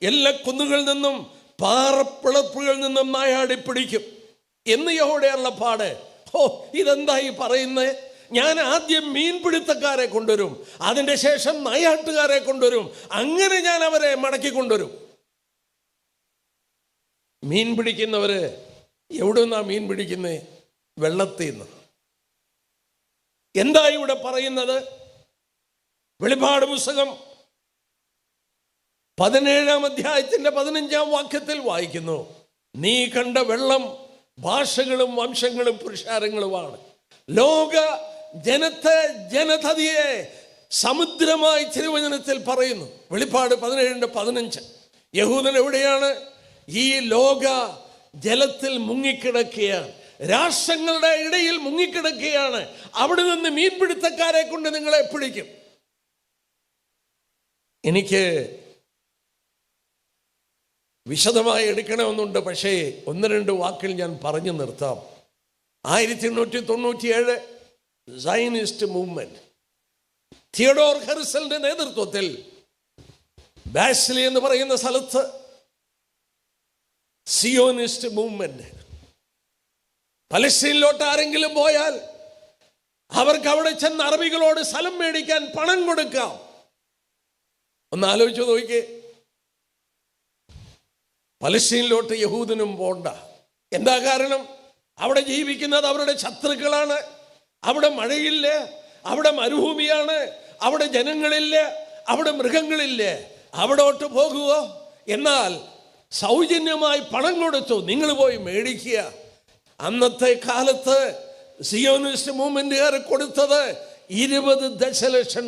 എല്ലാ കുന്നുകളിൽ നിന്നും പാറപ്പിളപ്പുകളിൽ നിന്നും നായാടി പിടിക്കും എന്ന് യഹോവയുടെ അരുളപ്പാട്. ഇതെന്തായി പറയുന്നത്? ഞാൻ ആദ്യം മീൻപിടുത്തക്കാരെ കൊണ്ടുവരും, അതിൻ്റെ ശേഷം നായാട്ടുകാരെ കൊണ്ടുവരും, അങ്ങനെ ഞാൻ അവരെ മടക്കി കൊണ്ടുവരും. മീൻ പിടിക്കുന്നവര് എവിടെ നിന്നാ മീൻ പിടിക്കുന്നത്? വെള്ളത്തിൽ നിന്ന്. എന്താ ഇവിടെ പറയുന്നത്? വെളിപ്പാട് പുസ്തകം 17:15 വായിക്കുന്നു, നീ കണ്ട വെള്ളം ഭാഷകളും വംശങ്ങളും പുരുഷാരങ്ങളുമാണ്. ലോക ജനതയെ സമുദ്രമായി തിരുവചനത്തിൽ പറയുന്നു. വെളിപ്പാട് 17:15. യഹൂദൻ എവിടെയാണ്? ഈ ലോക ജലത്തിൽ മുങ്ങിക്കിടക്കുകയാണ്, രാഷ്ട്രങ്ങളുടെ ഇടയിൽ മുങ്ങിക്കിടക്കുകയാണ്. അവിടെ നിന്ന് മീൻപിടുത്തക്കാരെ കൊണ്ട് നിങ്ങളെ പിടിക്കും. എനിക്ക് വിശദമായി എടുക്കണമെന്നുണ്ട്, പക്ഷേ 1-2 വാക്കിൽ ഞാൻ പറഞ്ഞു നിർത്താം. 1897 സയനിസ്റ്റ് മൂവ്മെന്റ്, തിയഡോർ ഹെർസലിന്റെ നേതൃത്വത്തിൽ ബാസ്ലി എന്ന് പറയുന്ന സ്ഥലത്ത് സിയോനിസ്റ്റ് മൂവ്മെന്റ്. പലസ്തീനിലോട്ട് ആരെങ്കിലും പോയാൽ അവർക്ക് അവിടെ ചെന്ന് അറബികളോട് സ്ഥലം മേടിക്കാൻ പണം കൊടുക്കാം. ഒന്ന് ആലോചിച്ചു നോക്കിക്കേ, പലസ്തീനിലോട്ട് യഹൂദനും പോണ്ട. എന്താ കാരണം? അവിടെ ജീവിക്കുന്നത് അവരുടെ ശത്രുക്കളാണ്. അവിടെ മഴയില്ല, അവിടെ മരുഭൂമിയാണ്, അവിടെ ജനങ്ങളില്ല, അവിടെ മൃഗങ്ങളില്ല. അവിടോട്ട് പോകുമോ? എന്നാൽ സൗജന്യമായി പണം കൊടുത്തു, നിങ്ങൾ പോയി മേടിക്കുക. അന്നത്തെ കാലത്ത് സിയോണിസ്റ്റ് മൂവ്മെന്റുകാർ കൊടുത്തത് $20 ദശലക്ഷം,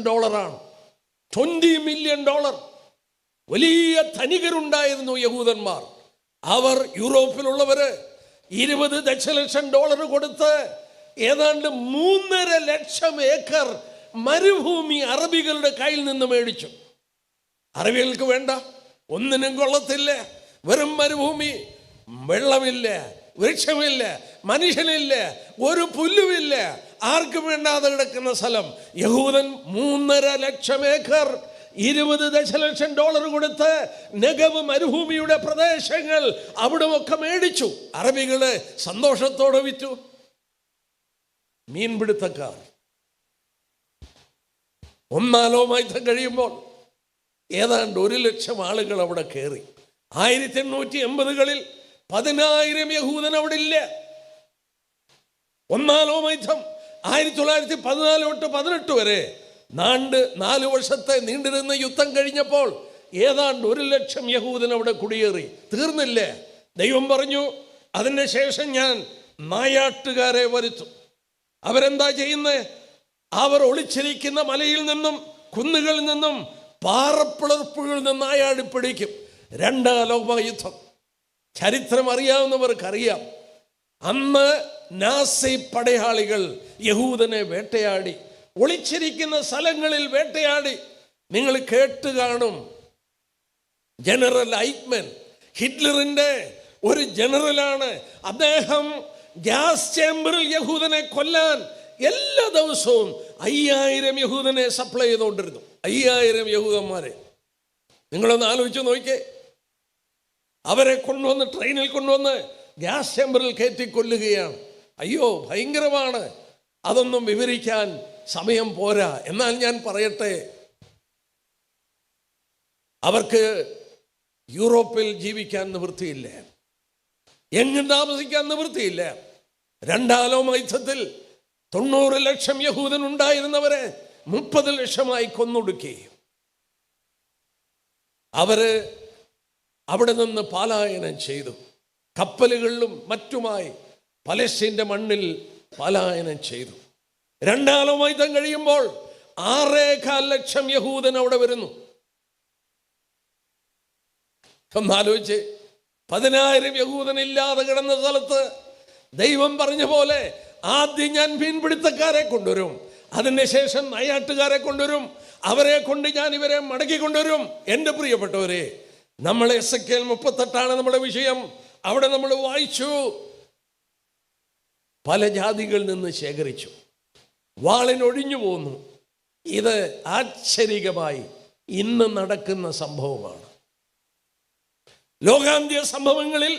$20 മില്യൺ. വലിയ ധനികരുണ്ടായിരുന്നു യഹൂദന്മാർ. അവർ യൂറോപ്പിലുള്ളവര് $20 ദശലക്ഷം കൊടുത്ത് ഏതാണ്ട് 3.5 ലക്ഷം ഏക്കർ മരുഭൂമി അറബികളുടെ കയ്യിൽ നിന്ന് മേടിച്ചു. അറബികൾക്ക് വേണ്ട, ഒന്നിനും കൊള്ളത്തില്ല, വെറും മരുഭൂമി, വെള്ളമില്ല, വൃക്ഷമില്ല, മനുഷ്യനില്ല, ഒരു പുല്ലുമില്ല, ആർക്കും വേണ്ടാതെ കിടക്കുന്ന സ്ഥലം. യഹൂദൻ 3.5 ലക്ഷം ഏക്കർ $20 ദശലക്ഷം കൊടുത്ത് നെഗവ് മരുഭൂമിയുടെ പ്രദേശങ്ങൾ അവിടുമൊക്കെ മേടിച്ചു. അറബികള് സന്തോഷത്തോടെ വിറ്റു. മീൻപിടുത്തക്കാർ 1-ാം ലോകയുദ്ധം കഴിയുമ്പോൾ ഏതാണ്ട് 1 ലക്ഷം ആളുകൾ അവിടെ കയറി. 1880-കളിൽ 10,000 യഹൂദൻ അവിടെ ഇല്ല. 1-ാം ലോകയുദ്ധം 1914 തൊട്ട് 18 വരെ 4 വർഷത്തെ നീണ്ടിരുന്ന യുദ്ധം കഴിഞ്ഞപ്പോൾ ഏതാണ്ട് 1 ലക്ഷം യഹൂദൻ അവിടെ കുടിയേറി. തീർന്നില്ല. ദൈവം പറഞ്ഞു, അതിന് ശേഷം ഞാൻ നായാട്ടുകാരെ വരുത്തും. അവരെന്താ ചെയ്യുന്നത്? അവർ ഒളിച്ചിരിക്കുന്ന മലയിൽ നിന്നും കുന്നുകളിൽ നിന്നും പാറപ്പിളർപ്പുകളിൽ നിന്ന് നായാടി പിടിക്കും. 2-ാം ലോകയുദ്ധം ചരിത്രം അറിയാവുന്നവർക്കറിയാം. അന്ന് നാസി പടയാളികൾ യഹൂദനെ വേട്ടയാടി, ഒളിച്ചിരിക്കുന്ന സ്ഥലങ്ങളിൽ വേട്ടയാടി. നിങ്ങൾ കേട്ട് കാണും, ജനറൽ ഐക്മൻ ഹിറ്റ്ലറിന്റെ ഒരു ജനറലാണ്. അദ്ദേഹം ഗ്യാസ് ചേംബറിൽ യഹൂദനെ കൊല്ലാൻ എല്ലാ ദിവസവും 5000 യഹൂദനെ സപ്ലൈ ചെയ്തുകൊണ്ടിരുന്നു. 5000 യഹൂദന്മാരെ നിങ്ങളൊന്ന് ആലോചിച്ച് നോക്കിക്കേ. അവരെ കൊണ്ടുവന്ന് ട്രെയിനിൽ കൊണ്ടുവന്ന് ഗ്യാസ് ചേംബറിൽ കയറ്റി കൊല്ലുകയാണ്. അയ്യോ, ഭയങ്കരമാണ്. അതൊന്നും വിവരിക്കാൻ സമയം പോരാ. എന്നാൽ ഞാൻ പറയട്ടെ, അവർക്ക് യൂറോപ്പിൽ ജീവിക്കാൻ നിവൃത്തിയില്ല, എങ്ങും താമസിക്കാൻ നിവൃത്തിയില്ല. രണ്ടാം ലോക യുദ്ധത്തിൽ 90 ലക്ഷം യഹൂദൻ ഉണ്ടായിരുന്നവരെ 30 ലക്ഷമായി കൊന്നൊടുക്കി. അവര് അവിടെ നിന്ന് പലായനം ചെയ്തു. കപ്പലുകളിലും മറ്റുമായി പലസ്തീന്റെ മണ്ണിൽ പലായനം ചെയ്തു. രണ്ടാം ലോക യുദ്ധം കഴിയുമ്പോൾ 6.25 ലക്ഷം യഹൂദൻ അവിടെ വരുന്നു. ഒന്നാലോചിച്ച്, 10,000 യഹൂദനില്ലാതെ കിടന്ന സ്ഥലത്ത് ദൈവം പറഞ്ഞ പോലെ ആദ്യം ഞാൻ മീൻപിടുത്തക്കാരെ കൊണ്ടുവരും, അതിന് ശേഷം നായാട്ടുകാരെ കൊണ്ടുവരും, അവരെ കൊണ്ട് ഞാൻ ഇവരെ മടക്കി കൊണ്ടുവരും. എൻ്റെ പ്രിയപ്പെട്ടവരെ, നമ്മൾ എസെക്കിയേൽ 38 നമ്മുടെ വിഷയം. അവിടെ നമ്മൾ വായിച്ചു, പല ജാതികളിൽ നിന്ന് ശേഖരിച്ചു, വാളിനൊഴിഞ്ഞു പോന്നു. ഇത് ആശ്ചര്യമായി ഇന്ന് നടക്കുന്ന സംഭവമാണ്. ലോകാന്ത്യ സംഭവങ്ങളിൽ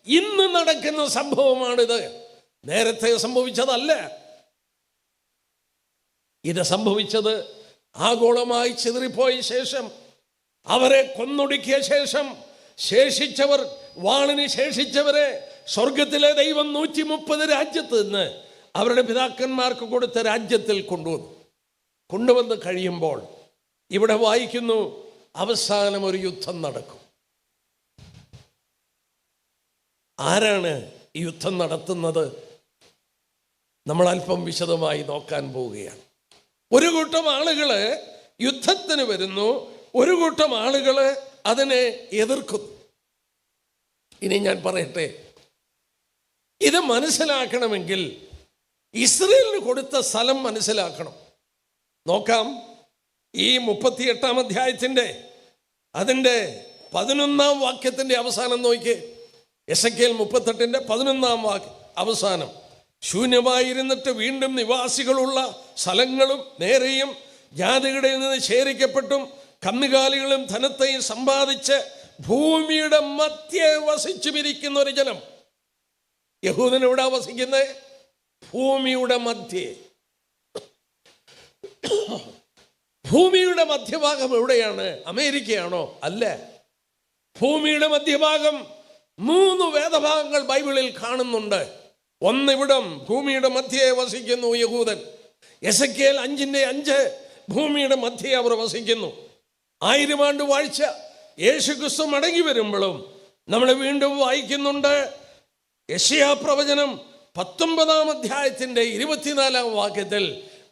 ഇന്ന് നടക്കുന്ന സംഭവമാണിത്. നേരത്തെ സംഭവിച്ചതല്ല. ഇത് സംഭവിച്ചത് ആഗോളമായി ചിതറിപ്പോയ ശേഷം, അവരെ കൊന്നൊടുക്കിയ ശേഷം, ശേഷിച്ചവർ, വാളിന് ശേഷിച്ചവരെ സ്വർഗത്തിലെ ദൈവം 130 രാജ്യത്ത് നിന്ന് അവരുടെ പിതാക്കന്മാർക്ക് കൊടുത്ത രാജ്യത്തിൽ കൊണ്ടുവന്ന് കഴിയുമ്പോൾ ഇവിടെ വായിക്കുന്നു, അവസാനം ഒരു യുദ്ധം നടക്കും. ആരാണ് ഈ യുദ്ധം നടത്തുന്നത്? നമ്മൾ അല്പം വിശദമായി നോക്കാൻ പോവുകയാണ്. ഒരു കൂട്ടം ആളുകള് യുദ്ധത്തിന് വരുന്നു, ഒരു കൂട്ടം ആളുകള് അതിനെ എതിർക്കുന്നു. ഇനി ഞാൻ പറയട്ടെ, ഇത് മനസ്സിലാക്കണമെങ്കിൽ ഇസ്രയേലിന് കൊടുത്ത സ്ഥലം മനസ്സിലാക്കണം. നോക്കാം, ഈ 38 അധ്യായത്തിൻ്റെ അതിൻ്റെ 11 വാക്യത്തിൻ്റെ അവസാനം നോക്കിയേ. എസെക്കിയേൽ 38 11 അവസാനം, ശൂന്യമായിരുന്നിട്ട് വീണ്ടും നിവാസികളുള്ള സ്ഥലങ്ങളും നേരെയും ജാതികളിൽ നിന്ന് ശേഖരിക്കപ്പെട്ടും കന്നുകാലികളും ധനത്തെയും സമ്പാദിച്ച് ഭൂമിയുടെ മധ്യേ വസിച്ചുമിരിക്കുന്ന ഒരു ജനം. യഹൂദൻ എവിടെ വസിക്കുന്നത്? ഭൂമിയുടെ മധ്യേ. ഭൂമിയുടെ മധ്യഭാഗം എവിടെയാണ്? അമേരിക്കയാണോ? അല്ല. ഭൂമിയുടെ മധ്യഭാഗം 3 വേദഭാഗങ്ങൾ ബൈബിളിൽ കാണുന്നുണ്ട്. ഒന്നിവിടം, ഭൂമിയുടെ മധ്യേ വസിക്കുന്നു യഹൂദൻ. എസെക്കിയേൽ 5:5 ഭൂമിയുടെ മധ്യേ അവർ വസിക്കുന്നു. 1000 ആണ്ട് വാഴ്ച യേശുക്രിസ്തു മടങ്ങി വരുമ്പോഴും നമ്മൾ വീണ്ടും വായിക്കുന്നുണ്ട്. യെശയ്യാ പ്രവചനം 19 അധ്യായത്തിൻ്റെ 24 വാക്യത്തിൽ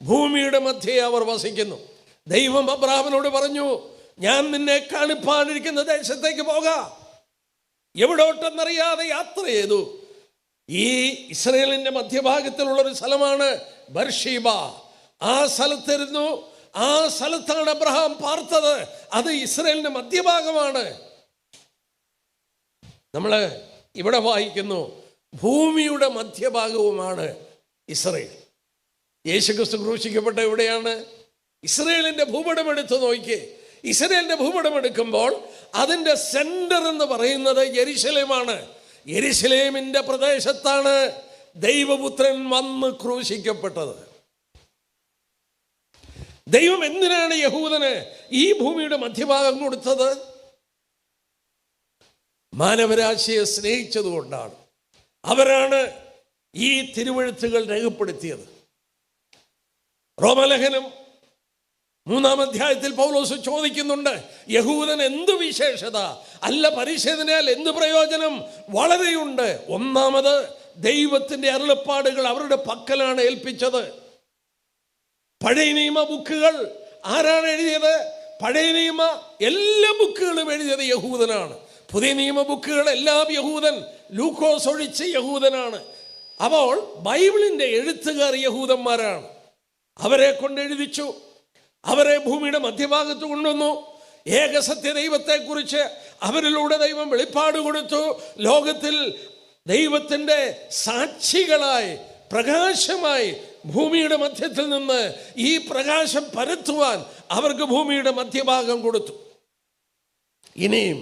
ഭൂമിയുടെ മധ്യേ അവർ വസിക്കുന്നു. ദൈവം അബ്രാഹാമിനോട് പറഞ്ഞു, ഞാൻ നിന്നെ കാണിപ്പാനിരിക്കുന്ന ദേശത്തേക്ക് പോകാം. എവിടോട്ടെന്നറിയാതെ യാത്ര ചെയ്തു. ഈ ഇസ്രയേലിന്റെ മധ്യഭാഗത്തിലുള്ളൊരു സ്ഥലമാണ് ബർഷീബ. ആ സ്ഥലത്തിരുന്നു. ആ സ്ഥലത്താണ് അബ്രഹാം പാർത്തത്. അത് ഇസ്രയേലിന്റെ മധ്യഭാഗമാണ്. നമ്മൾ ഇവിടെ വായിക്കുന്നു, ഭൂമിയുടെ മധ്യഭാഗവുമാണ് ഇസ്രയേൽ. യേശുക്രിസ്തു ക്രൂശിക്കപ്പെട്ട എവിടെയാണ്? ഇസ്രയേലിന്റെ ഭൂപടം എടുത്ത് നോക്കിയേ. ഇസ്രയേലിന്റെ ഭൂപടം എടുക്കുമ്പോൾ അതിൻ്റെ സെന്റർ എന്ന് പറയുന്നത് യെരുശലേമാണ്. യെരുശലേമിന്റെ പ്രദേശത്താണ് ദൈവപുത്രൻ വന്ന് ക്രൂശിക്കപ്പെട്ടത്. ദൈവം എന്തിനാണ് യഹൂദന് ഈ ഭൂമിയുടെ മധ്യഭാഗം കൊടുത്തത്? മാനവരാശിയെ സ്നേഹിച്ചതുകൊണ്ടാണ്. അവരാണ് ഈ തിരുവെഴുത്തുകൾ രേഖപ്പെടുത്തിയത്. റോമലേഖനം 3 അധ്യായത്തിൽ പൗലോസ് ചോദിക്കുന്നുണ്ട്, യഹൂദൻ എന്ത് വിശേഷത? അല്ല, പരിച്ഛേദനയാൽ എന്ത് പ്രയോജനം? വളരെയുണ്ട്. ഒന്നാമത്, ദൈവത്തിൻ്റെ അരുളപ്പാടുകൾ അവരുടെ പക്കലാണ് ഏൽപ്പിച്ചത്. പഴയ നിയമ ബുക്കുകൾ ആരാണ് എഴുതിയത്? പഴയ നിയമ എല്ലാ ബുക്കുകളും എഴുതിയത് യഹൂദനാണ്. പുതിയ നിയമ ബുക്കുകൾ എല്ലാം യഹൂദൻ, ലൂക്കോസ് ഒഴിച്ച് യഹൂദനാണ്. അപ്പോൾ ബൈബിളിൻ്റെ എഴുത്തുകാർ യഹൂദന്മാരാണ്. അവരെ കൊണ്ട് എഴുതിച്ചു. അവരെ ഭൂമിയുടെ മധ്യഭാഗത്ത് കൊണ്ടുവന്നു. ഏകസത്യ ദൈവത്തെക്കുറിച്ച് അവരിലൂടെ ദൈവം വെളിപ്പാട് കൊടുത്തു. ലോകത്തിൽ ദൈവത്തിൻ്റെ സാക്ഷികളായി പ്രകാശമായി ഭൂമിയുടെ മധ്യത്തിൽ നിന്ന് ഈ പ്രകാശം പരത്തുവാൻ അവർക്ക് ഭൂമിയുടെ മധ്യഭാഗം കൊടുത്തു. ഇനിയും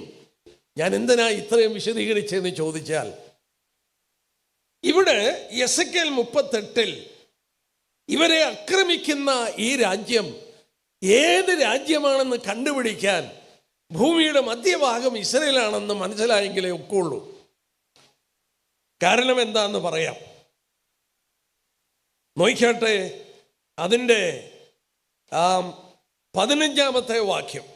ഞാൻ എന്തിനാ ഇത്രയും വിശദീകരിച്ചെന്ന് ചോദിച്ചാൽ, ഇവിടെ എസെക്കിയേൽ 38 ഇവരെ ആക്രമിക്കുന്ന ഈ രാജ്യം ഏത് രാജ്യമാണെന്ന് കണ്ടുപിടിക്കാൻ ഭൂമിയുടെ മധ്യഭാഗം ഇസ്രായേലാണെന്ന് മനസ്സിലായെങ്കിലേ ഒക്കുള്ളൂ. കാരണം എന്താന്ന് പറയാം. നോക്കിയാട്ടെ, അതിൻ്റെ 15-ാമത്തെ വാക്യം.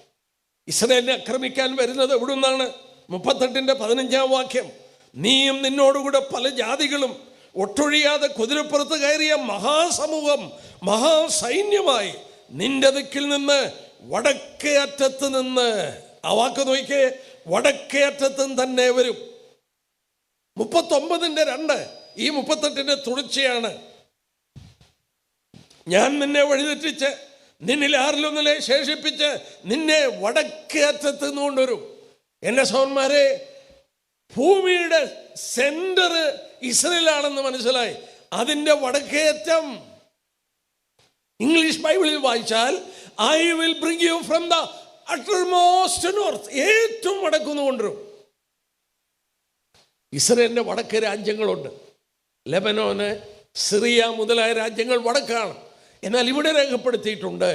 ഇസ്രായേലിനെ ആക്രമിക്കാൻ വരുന്നത് എവിടെ നിന്നാണ്? 38-ന്റെ 15-ാം വാക്യം. നീയും നിന്നോടുകൂടെ പല ജാതികളും ഒട്ടൊഴിയാതെ കുതിരപ്പുറത്ത് കയറിയ മഹാസമൂഹം മഹാസൈന്യമായി നിന്റെ ദിക്കിൽ നിന്ന് വടക്കേ അറ്റത്ത് നിന്ന്, ആ വാക്ക് നോക്കിയേ, വടക്കേ അറ്റത്തും തന്നെ വരും. 39-ന്റെ 2 ഈ 38-ന്റെ തുടർച്ചയാണ്. ഞാൻ നിന്നെ വഴിതെറ്റിച്ച് നിന്നിൽ ആരിലൊന്നിലെ ശേഷിപ്പിച്ച് നിന്നെ വടക്കേ അറ്റത്ത് നിന്ന് കൊണ്ടുവരും. എൻ്റെ സഹോദരന്മാരെ, ഭൂമിയുടെ സെന്റർ ഇസ്രായേലാണെന്ന് മനസ്സിലായി. അതിൻ്റെ വടക്കേ അറ്റം ഇംഗ്ലീഷ് ബൈബിളിൽ വായിച്ചാൽ I will bring you from the uttermost north, ഏറ്റവും വടക്കുന്ന് കൊണ്ടുവരും. ഇസ്രായേലിൻ്റെ വടക്കേ രാജ്യങ്ങളുണ്ട്. ലെബനോന്, സിറിയ മുതലായ രാജ്യങ്ങൾ വടക്കാണ്. എന്നാൽ ഇവിടെ രേഖപ്പെടുത്തിയിട്ടുണ്ട്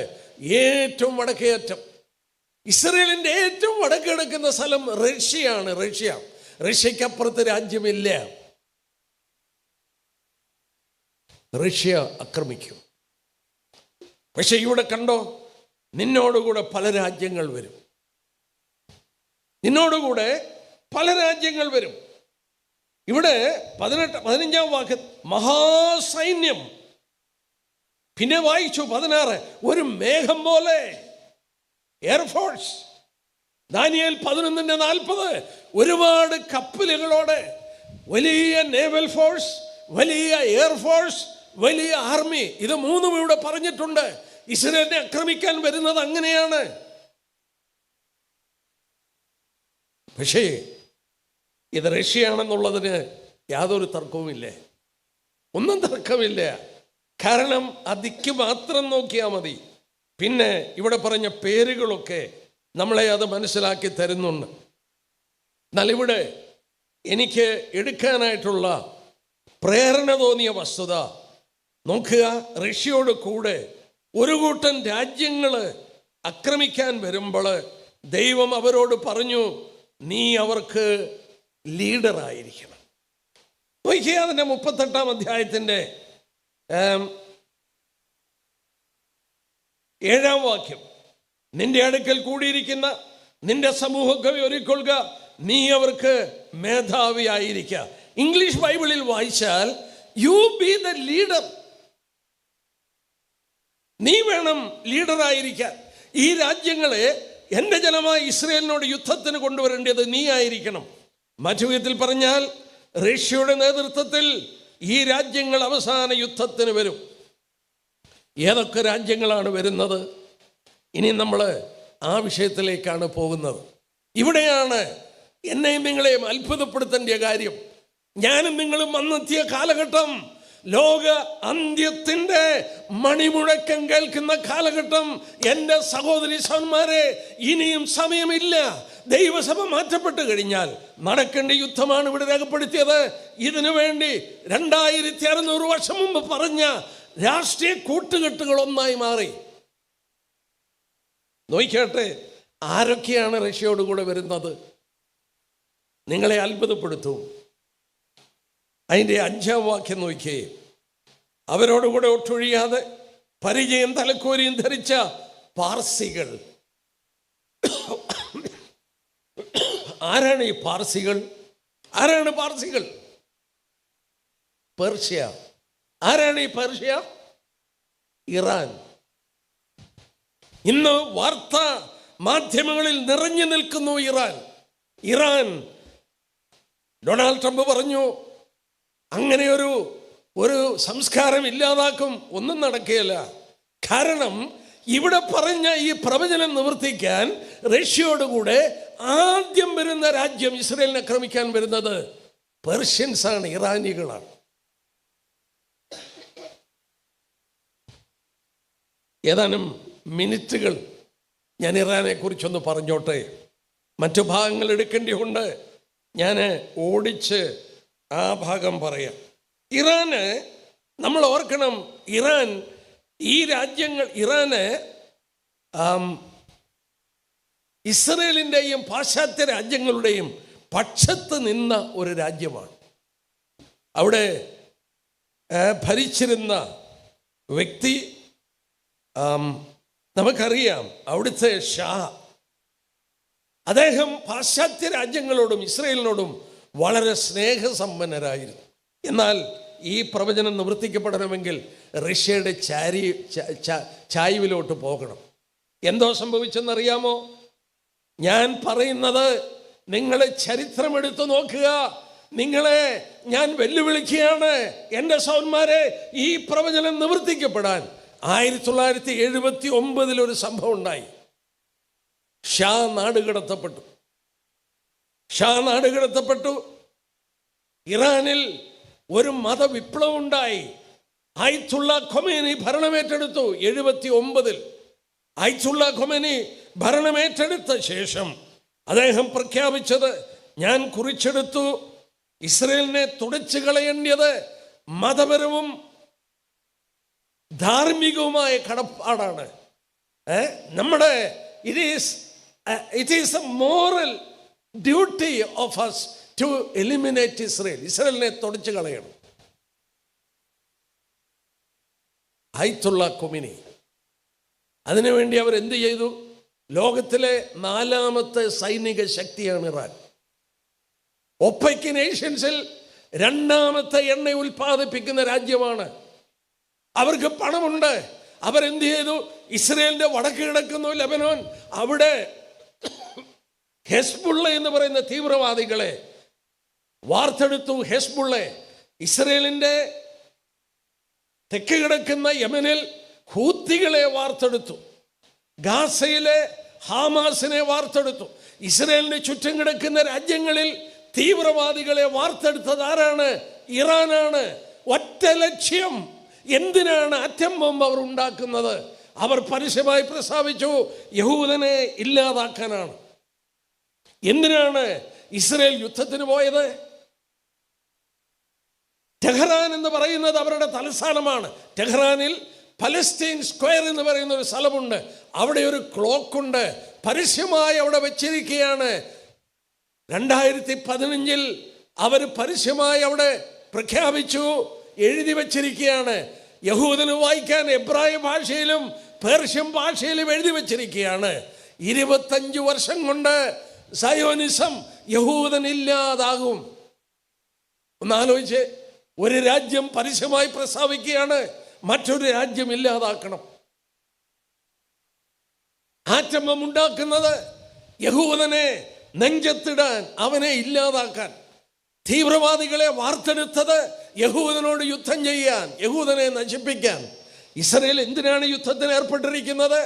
ഏറ്റവും വടക്കേ അറ്റം. ഇസ്രായേലിൻ്റെ ഏറ്റവും വടക്ക് കിടക്കുന്ന സ്ഥലം റഷ്യയാണ്. റഷ്യക്കപ്പുറത്ത് രാജ്യമില്ല. റഷ്യ ആക്രമിക്കും. പക്ഷെ ഇവിടെ കണ്ടോ, നിന്നോടുകൂടെ പല രാജ്യങ്ങൾ വരും. നിന്നോടുകൂടെ പല രാജ്യങ്ങൾ വരും. ഇവിടെ 15-ാം വാക്യം മഹാസൈന്യം. പിന്നെ വായിച്ചു 16, ഒരു മേഘം പോലെ എയർഫോഴ്സ്. ദാനിയേൽ 11:40 ഒരുപാട് കപ്പലുകളോടെ വലിയ നേവൽ ഫോഴ്സ്, വലിയ എയർഫോഴ്സ്, വലിയ ആർമി. ഇത് മൂന്നും ഇവിടെ പറഞ്ഞിട്ടുണ്ട്. ഇസ്രായേലിനെ ആക്രമിക്കാൻ വരുന്നത് അങ്ങനെയാണ്. പക്ഷേ ഇത് റഷ്യയാണെന്നുള്ളതിന് യാതൊരു തർക്കവുമില്ല, ഒന്നും തർക്കമില്ല. കാരണം അതിക്ക് മാത്രം നോക്കിയാൽ മതി. പിന്നെ ഇവിടെ പറഞ്ഞ പേരുകളൊക്കെ നമ്മളെ അത് മനസ്സിലാക്കി തരുന്നുണ്ട്. എന്നാൽ ഇവിടെ എനിക്ക് എടുക്കാനായിട്ടുള്ള പ്രേരണ തോന്നിയ വസ്തുത നോക്കുക. റഷ്യയോട് കൂടെ ഒരു കൂട്ടം രാജ്യങ്ങൾ ആക്രമിക്കാൻ വരുമ്പോൾ ദൈവം അവരോട് പറഞ്ഞു, നീ അവർക്ക് ലീഡറായിരിക്കണം. നോക്കിയാൽ അതിൻ്റെ 38-ാം അധ്യായത്തിൻ്റെ 7-ാം വാക്യം. നിന്റെ അടുക്കൽ കൂടിയിരിക്കുന്ന നിന്റെ സമൂഹത്തെ ഒരുക്കൊള്ളുക, നീ അവർക്ക് മേധാവിയായിരിക്കുക. ഇംഗ്ലീഷ് ബൈബിളിൽ വായിച്ചാൽ യു ബി ദ ലീഡർ. നീ വേണം ലീഡറായിരിക്കാൻ. ഈ രാജ്യങ്ങളെ എൻ്റെ ജനമായ ഇസ്രായേലിനോട് യുദ്ധത്തിന് കൊണ്ടുവരേണ്ടത് നീ ആയിരിക്കണം. മറ്റു വിധത്തിൽ പറഞ്ഞാൽ റഷ്യയുടെ നേതൃത്വത്തിൽ ഈ രാജ്യങ്ങൾ അവസാന യുദ്ധത്തിന് വരും. ഏതൊക്കെ രാജ്യങ്ങളാണ് വരുന്നത്? ഇനി നമ്മൾ ആ വിഷയത്തിലേക്കാണ് പോകുന്നത്. ഇവിടെയാണ് എന്നെയും നിങ്ങളെയും അത്ഭുതപ്പെടുത്തേണ്ട കാര്യം. ഞാനും നിങ്ങളും വന്നെത്തിയ കാലഘട്ടം ലോക അന്ത്യത്തിൻ്റെ മണിമുഴക്കം കേൾക്കുന്ന കാലഘട്ടം. എൻ്റെ സഹോദരി സഹോദരന്മാരെ, ഇനിയും സമയമില്ല. ദൈവസഭ മാറ്റപ്പെട്ട് കഴിഞ്ഞാൽ നടക്കേണ്ട യുദ്ധമാണ് ഇവിടെ രേഖപ്പെടുത്തിയത്. ഇതിനു വേണ്ടി 2600 വർഷം മുമ്പ് പറഞ്ഞ രാഷ്ട്രീയ കൂട്ടുകെട്ടുകൾ ഒന്നായി മാറി. നോക്കിയാട്ടെ, ആരൊക്കെയാണ് റഷ്യയോട് കൂടെ വരുന്നത്? നിങ്ങളെ അത്ഭുതപ്പെടുത്തും. അതിൻ്റെ 5-ാം വാക്യം നോക്കിയേ. അവരോടുകൂടെ ഒട്ടൊഴിയാതെ പരിചയം തലക്കോരിയും ധരിച്ച പാർസികൾ. ആരാണ് ഈ പാർസികൾ? ആരാണ് പാർസികൾ? പേർഷ്യ. ആരാണ് ഈ പേർഷ്യ? ഇറാൻ. ഇന്ന് വാർത്താ മാധ്യമങ്ങളിൽ നിറഞ്ഞു നിൽക്കുന്നു ഇറാൻ. ഡൊണാൾഡ് ട്രംപ് പറഞ്ഞു, അങ്ങനെ ഒരു സംസ്കാരം ഇല്ലാതാക്കും. ഒന്നും നടക്കുകയില്ല. കാരണം ഇവിടെ പറഞ്ഞ ഈ പ്രവചനം നിവർത്തിക്കാൻ റഷ്യയോടുകൂടെ ആദ്യം വരുന്ന രാജ്യം ഇസ്രയേലിനെ ആക്രമിക്കാൻ വരുന്നത് പേർഷ്യൻസാണ്, ഇറാനികളാണ്. ഏതാനും മിനിറ്റുകൾ ഞാൻ ഇറാനെ കുറിച്ചൊന്ന് പറഞ്ഞോട്ടെ. മറ്റു ഭാഗങ്ങൾ എടുക്കേണ്ടിയുണ്ട്, ഞാൻ ഓടിച്ച് ആ ഭാഗം പറയാം. ഇറാന് നമ്മൾ ഓർക്കണം, ഇറാൻ ഈ രാജ്യങ്ങൾ, ഇറാന് ഇസ്രയേലിൻ്റെയും പാശ്ചാത്യ രാജ്യങ്ങളുടെയും പക്ഷത്ത് നിന്ന ഒരു രാജ്യമാണ്. അവിടെ ഭരിച്ചിരുന്ന വ്യക്തി നമുക്കറിയാം, അവിടുത്തെ ഷാ. അദ്ദേഹം പാശ്ചാത്യ രാജ്യങ്ങളോടും ഇസ്രയേലിനോടും വളരെ സ്നേഹസമ്പന്നരായിരുന്നു. എന്നാൽ ഈ പ്രവചനം നിവർത്തിക്കപ്പെടണമെങ്കിൽ റഷ്യയുടെ ചായ്വിലോട്ട് പോകണം. എന്തോ സംഭവിച്ചെന്നറിയാമോ? ഞാൻ പറയുന്നത് നിങ്ങൾ ചരിത്രമെടുത്ത് നോക്കുക. നിങ്ങളെ ഞാൻ വെല്ലുവിളിക്കുകയാണ്, എൻ്റെ സഹോദരന്മാരെ. ഈ പ്രവചനം നിവർത്തിക്കപ്പെടാൻ 1979 ഒരു സംഭവം ഉണ്ടായി. ഷാ നാടുകടത്തപ്പെട്ടു. ഇറാനിൽ ഒരു മതവിപ്ലവം ഉണ്ടായി. അയത്തുള്ള ഖൊമേനി ഭരണമേറ്റെടുത്തു. 79 അയത്തുള്ള ഖൊമേനി ഭരണമേറ്റെടുത്ത ശേഷം അദ്ദേഹം പ്രഖ്യാപിച്ചത്, ഞാൻ കുറിച്ചെടുത്തു, ഇസ്രയേലിനെ തുടച്ചു കളയേണ്ടത് മതപരവും ധാർമ്മികവുമായ കടപ്പാടാണ്. നമ്മുടെ it is a moral duty of us to eliminate Israel. ഇസ്രയേലിനെ തുടച്ചു കളയണം. അയത്തുള്ള ഖൊമേനി അതിനുവേണ്ടി അവർ എന്ത് ചെയ്തു? ലോകത്തിലെ 4ാമത്തെ സൈനിക ശക്തിയാണ് ഇറാൻ. ഒപെക് നേഷൻസിൽ 2ാമത്തെ എണ്ണ ഉൽപ്പാദിപ്പിക്കുന്ന രാജ്യമാണ്. അവർക്ക് പണമുണ്ട്. അവരെന്ത് ചെയ്തു? ഇസ്രയേലിന്റെ വടക്ക് കിടക്കുന്ന ലെബനോൻ, അവിടെ ഹെസ്ബുള്ള എന്ന് പറയുന്ന തീവ്രവാദികളെ വാർത്തെടുത്തു. ഹെസ്ബുള്ള ഇസ്രയേലിന്റെ തെക്ക് കിടക്കുന്ന യമനിൽ ഹൂത്തികളെ വാർത്തെടുത്തു. ഗാസയിലെ ഹാമാസിനെ വാർത്തെടുത്തു. ഇസ്രയേലിന് ചുറ്റും കിടക്കുന്ന രാജ്യങ്ങളിൽ തീവ്രവാദികളെ വാർത്തെടുത്തത് ആരാണ്? ഇറാനാണ്. ഒറ്റ ലക്ഷ്യം. എന്തിനാണ് ആറ്റം ബോംബ് അവർ ഉണ്ടാക്കുന്നത്? അവർ പരസ്യമായി പ്രസ്താവിച്ചു, യഹൂദനെ ഇല്ലാതാക്കാനാണ്. എന്തിനാണ് ഇസ്രയേൽ യുദ്ധത്തിന് പോയത്? ടെഹ്റാൻ എന്ന് പറയുന്നത് അവരുടെ തലസ്ഥാനമാണ്. ടെഹ്റാനിൽ പലസ്തീൻ സ്ക്വയർ എന്ന് പറയുന്ന ഒരു സ്ഥലമുണ്ട്. അവിടെ ഒരു ക്ലോക്കുണ്ട്, പരസ്യമായി അവിടെ വെച്ചിരിക്കുകയാണ്. 2015 അവർ പരസ്യമായി അവിടെ പ്രഖ്യാപിച്ചു, എഴുതി വച്ചിരിക്കുകയാണ്. യഹൂദന് വായിക്കാൻ എബ്രായ ഭാഷയിലും പേർഷ്യൻ ഭാഷയിലും എഴുതി വച്ചിരിക്കുകയാണ്. 25 വർഷം കൊണ്ട് സയോനിസം യഹൂദനില്ലാതാകും. ഒന്നാലോചിച്ച്, ഒരു രാജ്യം പരസ്യമായി പ്രസ്താവിക്കുകയാണ്, മറ്റൊരു രാജ്യം ഇല്ലാതാക്കണം. ആറ്റം ഉണ്ടാക്കുന്നത് യഹൂദനെ നെഞ്ചത്തിടാൻ, അവനെ ഇല്ലാതാക്കാൻ. തീവ്രവാദികളെ വാർത്തെടുത്തത് യഹൂദനോട് യുദ്ധം ചെയ്യാൻ, യഹൂദനെ നശിപ്പിക്കാൻ. ഇസ്രയേൽ എന്തിനാണ് യുദ്ധത്തിന് ഏർപ്പെട്ടിരിക്കുന്നത്?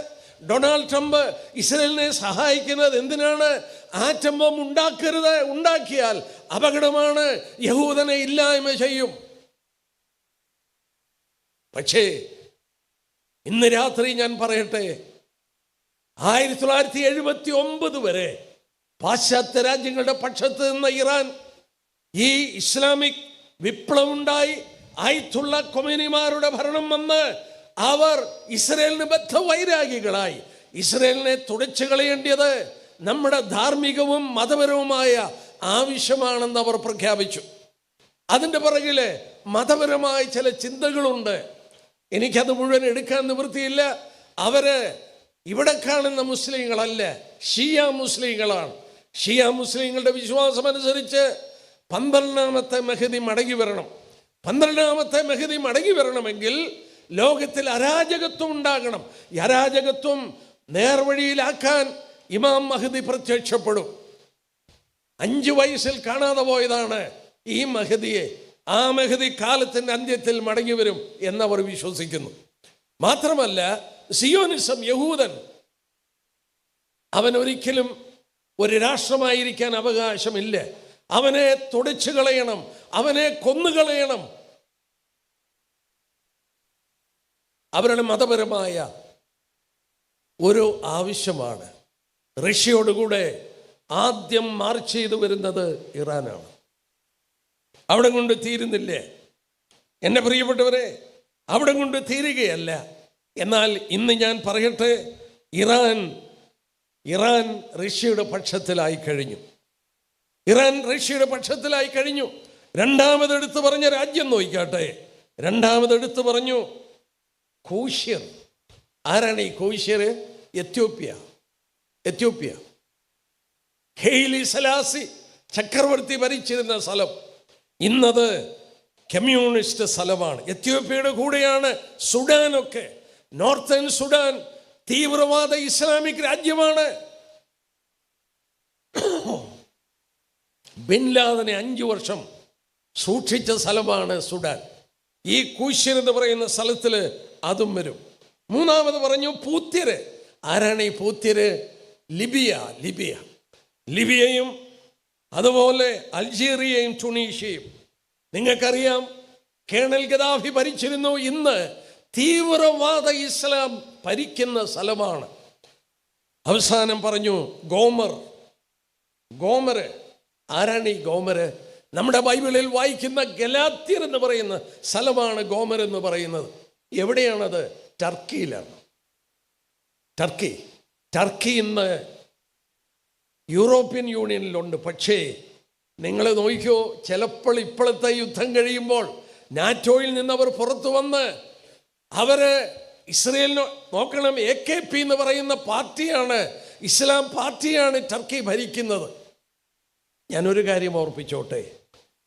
ഡൊണാൾഡ് ട്രംപ് ഇസ്രയേലിനെ സഹായിക്കുന്നത് എന്തിനാണ്? ആറ്റം ബോംബ് ഉണ്ടാക്കരുത്, ഉണ്ടാക്കിയാൽ അപകടമാണ്, യഹൂദനെ ഇല്ലായ്മ ചെയ്യും. പക്ഷേ ഇന്ന് രാത്രി ഞാൻ പറയട്ടെ, 1979 വരെ പാശ്ചാത്യ രാജ്യങ്ങളുടെ പക്ഷത്ത് നിന്ന ഇറാൻ, ഈ ഇസ്ലാമിക് വിപ്ലവം ഉണ്ടായി, അയത്തുള്ള ഖൊമേനിമാരുടെ ഭരണം വന്ന് അവർ ഇസ്രയേലിന് ബദ്ധവൈരാഗികളായി. ഇസ്രയേലിനെ തുടച്ചു കളയേണ്ടത് നമ്മുടെ ധാർമ്മികവും മതപരവുമായ ആവശ്യമാണെന്ന് അവർ പ്രഖ്യാപിച്ചു. അതിൻ്റെ പുറകില് മതപരമായ ചില ചിന്തകളുണ്ട്. എനിക്കത് മുഴുവൻ എടുക്കാൻ നിവൃത്തിയില്ല. അവര് ഇവിടെ കാണുന്ന മുസ്ലിങ്ങളല്ല, ഷിയ മുസ്ലിങ്ങളാണ്. ഷിയ മുസ്ലിങ്ങളുടെ വിശ്വാസം അനുസരിച്ച് 12ാമത്തെ മെഹദി മടങ്ങി വരണം. 12ാമത്തെ മെഹദി മടങ്ങി വരണമെങ്കിൽ ലോകത്തിൽ അരാജകത്വം ഉണ്ടാകണം. ഈ അരാജകത്വം നേർവഴിയിലാക്കാൻ ഇമാം മഹദി പ്രത്യക്ഷപ്പെടും. 5 വയസ്സിൽ കാണാതെ പോയതാണ് ഈ മഹദിയെ. ആ മഹദി കാലത്തിൻ്റെ അന്ത്യത്തിൽ മടങ്ങി വരും എന്നവർ വിശ്വസിക്കുന്നു. മാത്രമല്ല, സിയോനിസം, യഹൂദൻ, അവൻ ഒരിക്കലും ഒരു രാഷ്ട്രമായിരിക്കാൻ അവകാശമില്ല. അവനെ തുടച്ചു കളയണം, അവനെ കൊന്നുകളയണം. അവരുടെ മതപരമായ ഒരു ആവശ്യമാണ്. റഷ്യയോടുകൂടെ ആദ്യം മാർച്ച് ചെയ്തു വരുന്നത് ഇറാനാണ്. അവിടെ കൊണ്ട് തീരുന്നില്ലേ എൻ്റെ പ്രിയപ്പെട്ടവരെ? അവിടെ കൊണ്ട് തീരുകയല്ല. എന്നാൽ ഇന്ന് ഞാൻ പറയട്ടെ, ഇറാൻ റഷ്യയുടെ പക്ഷത്തിലായി കഴിഞ്ഞു. ഇറാൻ റഷ്യയുടെ പക്ഷത്തിലായി കഴിഞ്ഞു. രണ്ടാമതെടുത്ത് പറഞ്ഞ രാജ്യം നോക്കിക്കാട്ടെ. രണ്ടാമതെടുത്ത് പറഞ്ഞു കൂശ്യർ. ആരാണ് ഈ കൂശ്യർ? എത്യോപ്യ. ഹെയ്ലി സലാസി ചക്രവർത്തി ഭരിച്ചിരുന്ന സ്ഥലം ഇന്നത് കമ്മ്യൂണിസ്റ്റ് സ്ഥലമാണ്. എത്യോപ്യയുടെ കൂടെയാണ് സുഡാനൊക്കെ. നോർത്തേൺ സുഡാൻ തീവ്രവാദ ഇസ്ലാമിക് രാജ്യമാണ്. ബിൻ ലാദനെ 5 വർഷം സൂക്ഷിച്ച സ്ഥലമാണ് സുഡാൻ. ഈ കൂശ്യർ എന്ന് പറയുന്ന സ്ഥലത്തിൽ അതും വരും. മൂന്നാമത് പറഞ്ഞു പൂത്യര്. ആരാണ് ഈ പൂത്യര്? ലിബിയയും അതുപോലെ അൾജീരിയയും ടുണീഷ്യയും. നിങ്ങൾക്കറിയാം, കേണൽ ഗദാഫി ഭരിച്ചിരുന്നു. ഇന്ന് തീവ്രവാദ ഇസ്ലാം ഭരിക്കുന്ന സ്ഥലമാണ്. അവസാനം പറഞ്ഞു ഗോമർ. ആരാണ് ഈ ഗോമർ? നമ്മുടെ ബൈബിളിൽ വായിക്കുന്ന ഗലാത്യർ എന്ന് പറയുന്ന സ്ഥലമാണ് ഗോമർ എന്ന് പറയുന്നത്. എവിടെയാണത്? ടർക്കിയിലാണ്. ടർക്കി ഇന്ന് യൂറോപ്യൻ യൂണിയനിലുണ്ട്. പക്ഷേ നിങ്ങൾ നോക്കിക്കോ, ചിലപ്പോൾ ഇപ്പോഴത്തെ യുദ്ധം കഴിയുമ്പോൾ നാറ്റോയിൽ നിന്നവർ പുറത്തു വന്ന് അവര് ഇസ്രയേലിന് നോക്കണം. AKP എന്ന് പറയുന്ന പാർട്ടിയാണ്, ഇസ്ലാം പാർട്ടിയാണ് ടർക്കി ഭരിക്കുന്നത്. ഞാനൊരു കാര്യം ഓർപ്പിച്ചോട്ടെ,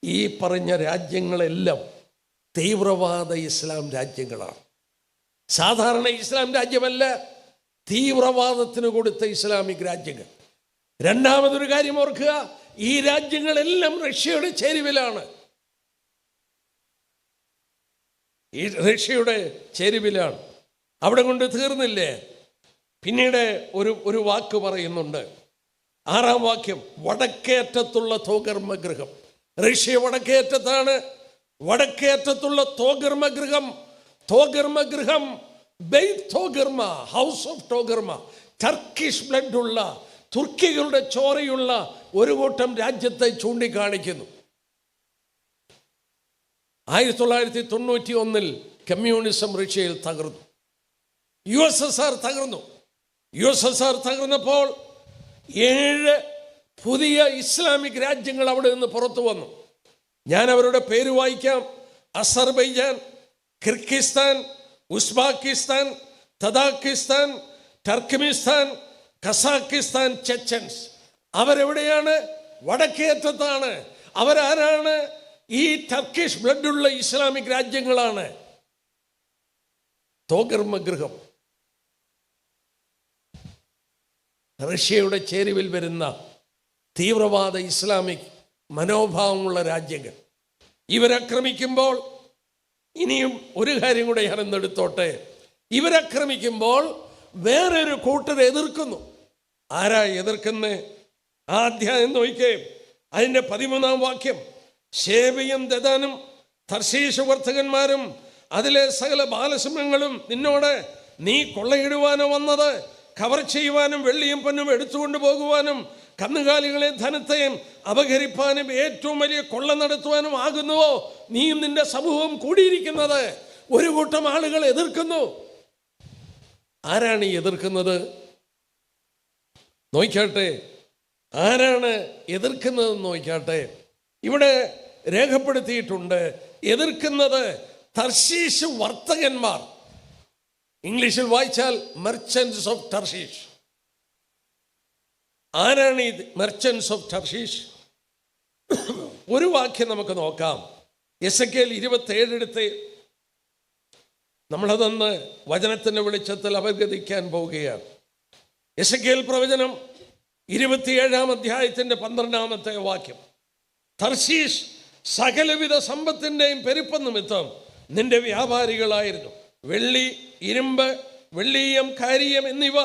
ഈ പറഞ്ഞ രാജ്യങ്ങളെല്ലാം തീവ്രവാദ ഇസ്ലാം രാജ്യങ്ങളാണ്. സാധാരണ ഇസ്ലാം രാജ്യമല്ല, തീവ്രവാദത്തിന് കൊടുത്ത ഇസ്ലാമിക് രാജ്യങ്ങൾ. രണ്ടാമതൊരു കാര്യം ഓർക്കുക, ഈ രാജ്യങ്ങളെല്ലാം റഷ്യയുടെ ചേരുവിലാണ്. അവിടെ കൊണ്ട് തീർന്നില്ലേ? പിന്നീട് ഒരു വാക്ക് പറയുന്നുണ്ട്, 6-ാം വാക്യം. വടക്കേറ്റത്തുള്ള തോഗർമഗൃഹം. റഷ്യ വടക്കേറ്റത്താണ്. വടക്കേറ്റത്തുള്ള തോഗർമഗൃഹം Beth Togarmah, house of Togarmah. Turkish blood ഉള്ള, തുർക്കികളുടെ ചോരയുള്ള ഒരു കൂട്ടം രാജ്യത്തെ ചൂണ്ടിക്കാണിക്കുന്നു. 1991 കമ്മ്യൂണിസം റഷ്യയിൽ തകർന്നു. USSR തകർന്നു. USSR തകർന്നപ്പോൾ 7 പുതിയ ഇസ്ലാമിക് രാജ്യങ്ങൾ അവിടെ നിന്ന് പുറത്തു വന്നു. ഞാൻ അവരുടെ പേര് വായിക്കാം. Azerbaijan, Kyrgyzstan, Uzbekistan, Tajikistan, Turkmenistan, Kazakhstan, Chechens. അവരെവിടെയാണ്? വടക്കേറ്റത്താണ്. അവരാരാണ്? ഈ ടർക്കിഷ് ബ്ലഡുള്ള ഇസ്ലാമിക് രാജ്യങ്ങളാണ്. തോഗർമഗൃഹം റഷ്യയുടെ ചേരുവിൽ വരുന്ന തീവ്രവാദ ഇസ്ലാമിക് മനോഭാവമുള്ള രാജ്യങ്ങൾ. ഇവരാക്രമിക്കുമ്പോൾ ഇനിയും ഒരു കാര്യം കൂടെ ഞാൻ എന്നെടുത്തോട്ടെ. ഇവരാക്രമിക്കുമ്പോൾ വേറൊരു കൂട്ടർ എതിർക്കുന്നു. ആരാ എതിർക്കുന്നേ? ആ അധ്യായം നോക്കിക്കേ, അതിൻ്റെ 13-ാം വാക്യം. ശേബയും ദദാനും തർശീശ് വർത്തകന്മാരും അതിലെ സകല ബാലസിംഹങ്ങളും നിന്നോട് നീ കൊള്ളയിടുവാനോ വന്നത്? കവർ ചെയ്യുവാനും വെള്ളിയും പൊന്നും എടുത്തുകൊണ്ട് പോകുവാനും കന്നുകാലികളെ ധനത്തെയും അപഹരിപ്പാനും ഏറ്റവും വലിയ കൊള്ള നടത്തുവാനും ആകുന്നുവോ നീയും നിന്റെ സമൂഹവും കൂടിയിരിക്കുന്നത്? ഒരു കൂട്ടം ആളുകൾ എതിർക്കുന്നു. ആരാണ് ഈ എതിർക്കുന്നത്? നോക്കാട്ടെ, ആരാണ് എതിർക്കുന്നതെന്ന് നോക്കാട്ടെ. ഇവിടെ രേഖപ്പെടുത്തിയിട്ടുണ്ട്, എതിർക്കുന്നത് തർശീശ് വർത്തകന്മാർ. ഇംഗ്ലീഷിൽ വായിച്ചാൽ മെർച്ചൻസ് ഓഫ് ടർശീഷ്. ആരാണ് ഈ മെർച്ചൻസ് ഓഫ് ടർശീഷ്? ഒരു വാക്യം നമുക്ക് നോക്കാം. എസെക്കിയേൽ 27 എടുത്ത് നമ്മളതൊന്ന് വചനത്തിൻ്റെ വെളിച്ചത്തിൽ അപഗ്രഥിക്കാൻ പോവുകയാണ്. എസെക്കിയേൽ പ്രവചനം 27-ാം അധ്യായത്തിൻ്റെ 12-ാമത്തെ വാക്യം. തർശീഷ് സകലവിധ സമ്പത്തിൻ്റെയും പെരുപ്പം നിമിത്തം നിന്റെ വ്യാപാരികളായിരുന്നു. വെള്ളി, ഇരുമ്പ്, വെള്ളീയം കാരിയം എന്നിവ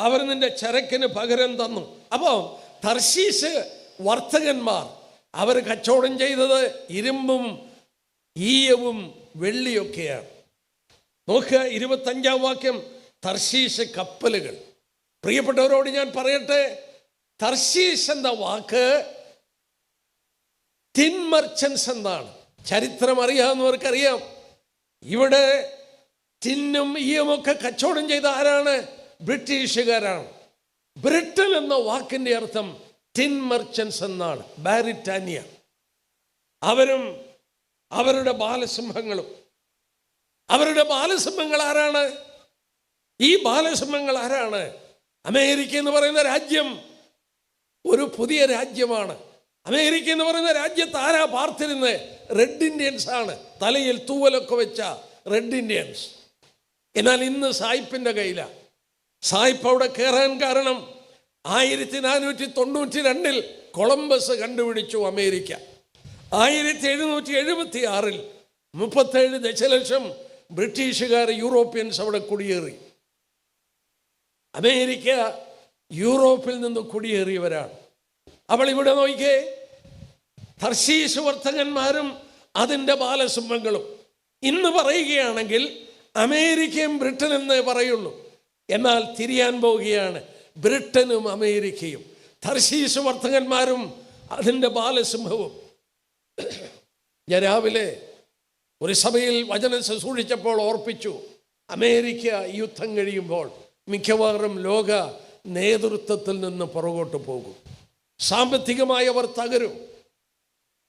അവർ നിന്റെ ചരക്കിന് പകരം തന്നു. അപ്പോൾ തർശീശ് വർത്തകന്മാർ അവർ കച്ചവടം ചെയ്തത് ഇരുമ്പും ഈയവും വെള്ളിയൊക്കെയാണ്. നോക്കുക 25-ാം വാക്യം, തർശീശ് കപ്പലുകൾ. പ്രിയപ്പെട്ടവരോട് ഞാൻ പറയട്ടെ, തർശീശ് എന്ന വാക്ക് ടിൻ മർച്ചൻസ് എന്നാണ്. ചരിത്രം അറിയാവുന്നവർക്കറിയാം, ഇവിടെ ടിന്നും ഈയമൊക്കെ കച്ചവടം ചെയ്ത ആരാണ്? ബ്രിട്ടീഷുകാരാണ്. ബ്രിട്ടൻ എന്ന വാക്കിൻ്റെ അർത്ഥം ടിൻ മർച്ചൻസ് എന്നാണ്. ബാരിറ്റാനിയ. അവരും അവരുടെ ബാലസിംഹങ്ങളും. അവരുടെ ബാലസിംഹങ്ങൾ ആരാണ്? ഈ ബാലസിംഹങ്ങൾ ആരാണ്? അമേരിക്ക എന്ന് പറയുന്ന രാജ്യം ഒരു പുതിയ രാജ്യമാണ്. അമേരിക്ക എന്ന് പറയുന്ന രാജ്യത്ത് ആരാ പാർത്തിരുന്നത്? റെഡ് ഇന്ത്യൻസ് ആണ്. തലയിൽ തൂവലൊക്കെ വെച്ച റെഡ് ഇന്ത്യൻസ്. എന്നാൽ ഇന്ന് സായിപ്പിൻ്റെ കയ്യിലാണ്. സായിപ്പ് അവിടെ കയറാൻ കാരണം 1492 കൊളംബസ് കണ്ടുപിടിച്ചു അമേരിക്ക. 1776 37 ദശലക്ഷം ബ്രിട്ടീഷുകാർ യൂറോപ്യൻസ് അവിടെ കുടിയേറി. അമേരിക്ക യൂറോപ്പിൽ നിന്ന് കുടിയേറിയവരാണ്. അവൾ ഇവിടെ നോക്കിക്കേ, തർശീശ് വർത്തകന്മാരും അതിൻ്റെ ബാലസിംഹങ്ങളും. ഇന്ന് പറയുകയാണെങ്കിൽ അമേരിക്കയും ബ്രിട്ടൻ എന്നേ പറയുള്ളൂ. എന്നാൽ തിരിയാൻ പോവുകയാണ്. ബ്രിട്ടനും അമേരിക്കയും, തർശീശ് വർത്തകന്മാരും അതിൻ്റെ ബാലസിംഹവും. ഞാൻ രാവിലെ ഒരു സഭയിൽ വചനം ശുശ്രൂഷിച്ചപ്പോൾ ഓർപ്പിച്ചു, അമേരിക്ക യുദ്ധം കഴിയുമ്പോൾ മിക്കവാറും ലോക നേതൃത്വത്തിൽ നിന്ന് പുറകോട്ട് പോകും. സാമ്പത്തികമായി അവർ തകരും.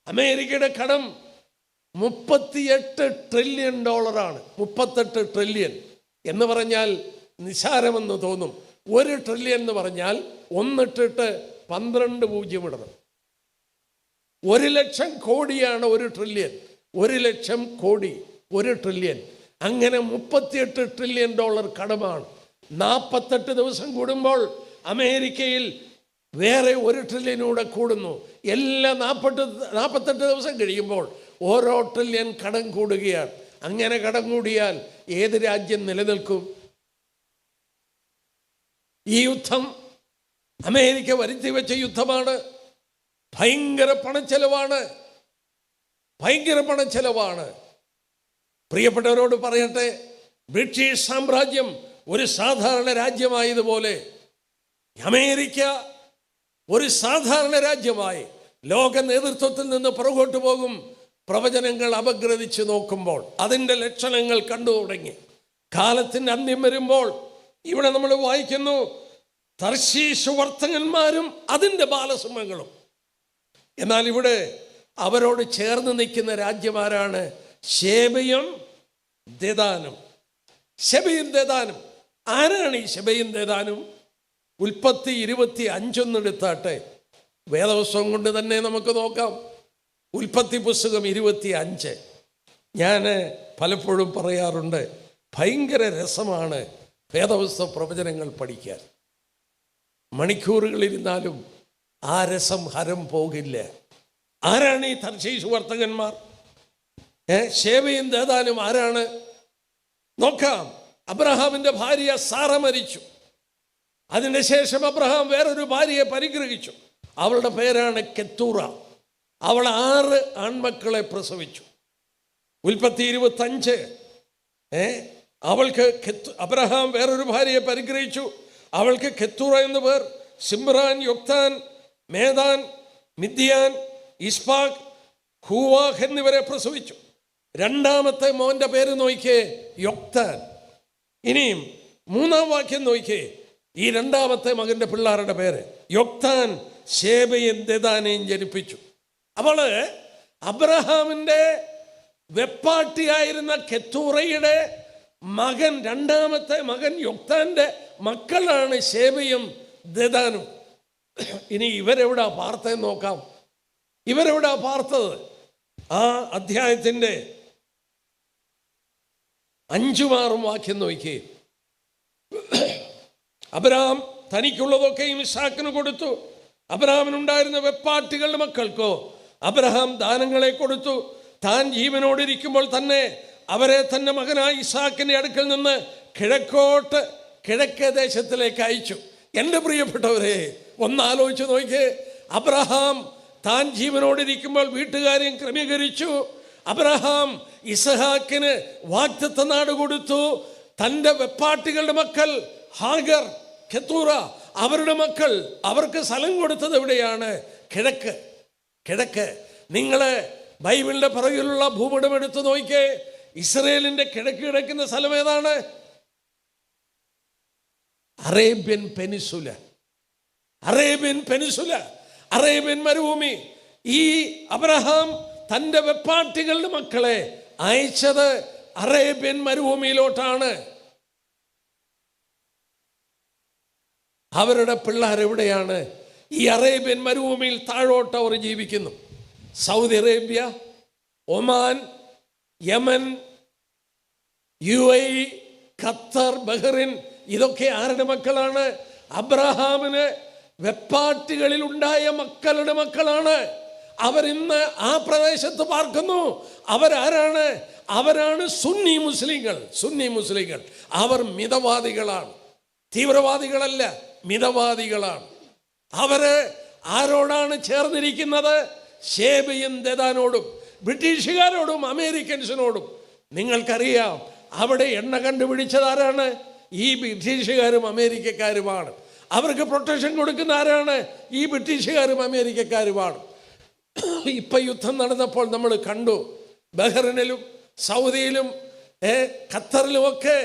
അമേരിക്കയുടെ കടം $38 ട്രില്യൺ. 38 ട്രില്യൺ എന്ന് പറഞ്ഞാൽ നിസാരമെന്ന് തോന്നും. 1 ട്രില്യൺ എന്ന് പറഞ്ഞാൽ 1 ഇട്ടിട്ട് 12 പൂജ്യം ഇടണം. 1,00,000 കോടിയാണ് 1 ട്രില്യൺ. 1,00,000 കോടി 1 ട്രില്യൺ. അങ്ങനെ $38 ട്രില്യൺ കടമാണ്. 48 ദിവസം കൂടുമ്പോൾ അമേരിക്കയിൽ വേറെ 1 ട്രില്യനൂടെ കൂടുന്നു. എല്ലാ 48 ദിവസം കഴിയുമ്പോൾ ഓരോ ട്രില്യൺ കടം കൂടുകയാണ്. അങ്ങനെ കടം കൂടിയാൽ ഏത് രാജ്യം നിലനിൽക്കും? ഈ യുദ്ധം അമേരിക്ക വരുത്തി വെച്ച യുദ്ധമാണ്. ഭയങ്കര പണച്ചെലവാണ്. പ്രിയപ്പെട്ടവരോട് പറയട്ടെ, ബ്രിട്ടീഷ് സാമ്രാജ്യം ഒരു സാധാരണ രാജ്യമായതുപോലെ അമേരിക്ക ഒരു സാധാരണ രാജ്യമായി ലോക നേതൃത്വത്തിൽ നിന്ന് പുറകോട്ട് പോകും. പ്രവചനങ്ങൾ അപഗ്രഥിച്ച് നോക്കുമ്പോൾ അതിൻ്റെ ലക്ഷണങ്ങൾ കണ്ടു തുടങ്ങി. കാലത്തിൻ്റെ അന്ത്യം വരുമ്പോൾ ഇവിടെ നമ്മൾ വായിക്കുന്നു, തർശീശ് വർത്തകന്മാരും അതിൻ്റെ ബാലസിംഹങ്ങളും. എന്നാൽ ഇവിടെ അവരോട് ചേർന്ന് നിൽക്കുന്ന രാജ്യമാരാണ്? ശേബയും ദെദാനും. ശെബയും ദെദാനും ആരാണ്? ഈ ശെബയും ദെദാനും ഉൽപ്പത്തി 25 എടുത്താട്ടെ. വേദപുസ്തകം കൊണ്ട് തന്നെ നമുക്ക് നോക്കാം. ഉൽപ്പത്തി പുസ്തകം 25. ഞാൻ പലപ്പോഴും പറയാറുണ്ട്, ഭയങ്കര രസമാണ് വേദപുസ്തക പ്രവചനങ്ങൾ പഠിക്കാൻ. മണിക്കൂറുകളിരുന്നാലും ആ രസം ഹരം പോകില്ല. ആരാണ് ഈ തർശീശ് വർത്തകന്മാർ? ശേബയും ദെദാനും ആരാണ്? നോക്കാം. അബ്രഹാമിൻ്റെ ഭാര്യ സാറ മരിച്ചു. അതിന് ശേഷം അബ്രഹാം വേറൊരു ഭാര്യയെ പരിഗ്രഹിച്ചു. അവളുടെ പേരാണ് കെത്തൂറ. അവൾ 6 ആൺമക്കളെ പ്രസവിച്ചു. ഉൽപ്പത്തി 25 അവൾക്ക് അബ്രഹാം വേറൊരു ഭാര്യയെ പരിഗ്രഹിച്ചു. അവൾക്ക് കെത്തൂറ എന്ന് പേർ. സിമ്രാൻ, യൊക്താൻ, മേദാൻ, മിദ്യാൻ, ഇസ്പാഖ്, ഹൂവാഹ് എന്നിവരെ പ്രസവിച്ചു. 2ാമത്തെ മോൻ്റെ പേര് നോക്കിയേ, യൊക്താൻ. ഇനിയും 3-ാം വാക്യം നോക്കിയേ, ഈ 2ാമത്തെ മകൻ്റെ പിള്ളേരുടെ പേര്. യൊക്താൻ ശേബയും ദെദാനെയും ജനിപ്പിച്ചു. അപ്പോൾ അബ്രഹാമിൻ്റെ വെപ്പാട്ടിയായിരുന്ന കെത്തൂറയുടെ മകൻ, 2ാമത്തെ മകൻ യൊക്താൻ്റെ മക്കളാണ് ശേബയും ദെദാനും. ഇനി ഇവരെവിടാ പാർത്തതെന്ന് നോക്കാം. ഇവരെവിടാ പാർത്തത്? ആ അധ്യായത്തിൻ്റെ 5-6 വാക്യം നോക്കി. അബ്രഹാം തനിക്കുള്ളതൊക്കെയും ഇസ്ഹാക്കിന് കൊടുത്തു. അബ്രഹാമിനുണ്ടായിരുന്ന വെപ്പാട്ടികളുടെ മക്കൾക്കോ അബ്രഹാം ദാനങ്ങളെ കൊടുത്തു. താൻ ജീവനോടിരിക്കുമ്പോൾ തന്നെ അവരെ തന്റെ മകനായ ഇസാക്കിന്റെ അടുക്കൽ നിന്ന് കിഴക്കേ ദേശത്തിലേക്ക് അയച്ചു. എൻ്റെ പ്രിയപ്പെട്ടവരെ, ഒന്ന് ആലോചിച്ച് നോക്കിയേ. അബ്രഹാം താൻ ജീവനോടിരിക്കുമ്പോൾ വീട്ടുകാരെയും ക്രമീകരിച്ചു. അബ്രഹാം ഇസഹാക്കിന് വാഗ്ദത്ത നാട് കൊടുത്തു. തൻ്റെ വെപ്പാട്ടികളുടെ മക്കൾ ഹാഗർ, കെത്തൂറ, അവരുടെ മക്കൾ, അവർക്ക് സ്ഥലം കൊടുത്തത് എവിടെയാണ്? കിഴക്ക്. നിങ്ങൾ ബൈബിളിന്റെ പുറകിലുള്ള ഭൂപടം എടുത്തു നോക്കിയേ. ഇസ്രയേലിന്റെ കിഴക്ക് കിടക്കുന്ന സ്ഥലം ഏതാണ്? അറേബ്യൻ പെനിസുല, അറേബ്യൻ മരുഭൂമി. ഈ അബ്രഹാം തൻ്റെ വെപ്പാട്ടികളുടെ മക്കളെ അയച്ചത് അറേബ്യൻ മരുഭൂമിയിലോട്ടാണ്. അവരുടെ പിള്ളേർ എവിടെയാണ്? ഈ അറേബ്യൻ മരുഭൂമിയിൽ താഴോട്ട് അവർ ജീവിക്കുന്നു. Saudi Arabia, Oman, Yemen, UAE, Qatar, Bahrain, ഇതൊക്കെ ആരുടെ മക്കളാണ്? അബ്രഹാമിന് വെപ്പാട്ടികളിൽ ഉണ്ടായ മക്കളുടെ മക്കളാണ്. അവരിന്ന് ആ പ്രദേശത്ത് പാർക്കുന്നു. അവരാരാണ്? അവരാണ് സുന്നി മുസ്ലിങ്ങൾ. അവർ മിതവാദികളാണ്, തീവ്രവാദികളല്ല, മിതവാദികളാണ്. അവര് ആരോടാണ് ചേർന്നിരിക്കുന്നത്? ഷേബയും ദദാനോടും, ബ്രിട്ടീഷുകാരോടും അമേരിക്കൻസിനോടും. നിങ്ങൾക്കറിയാം, അവിടെ എണ്ണ കണ്ടുപിടിച്ചത് ആരാണ്? ഈ ബ്രിട്ടീഷുകാരും അമേരിക്കക്കാരുമാണ്. അവർക്ക് പ്രൊട്ടക്ഷൻ കൊടുക്കുന്ന ആരാണ്? ഈ ബ്രിട്ടീഷുകാരും അമേരിക്കക്കാരുമാണ്. ഇപ്പൊ യുദ്ധം നടന്നപ്പോൾ നമ്മൾ കണ്ടു, ബഹ്റിനിലും സൗദിയിലും ഖത്തറിലുമൊക്കെ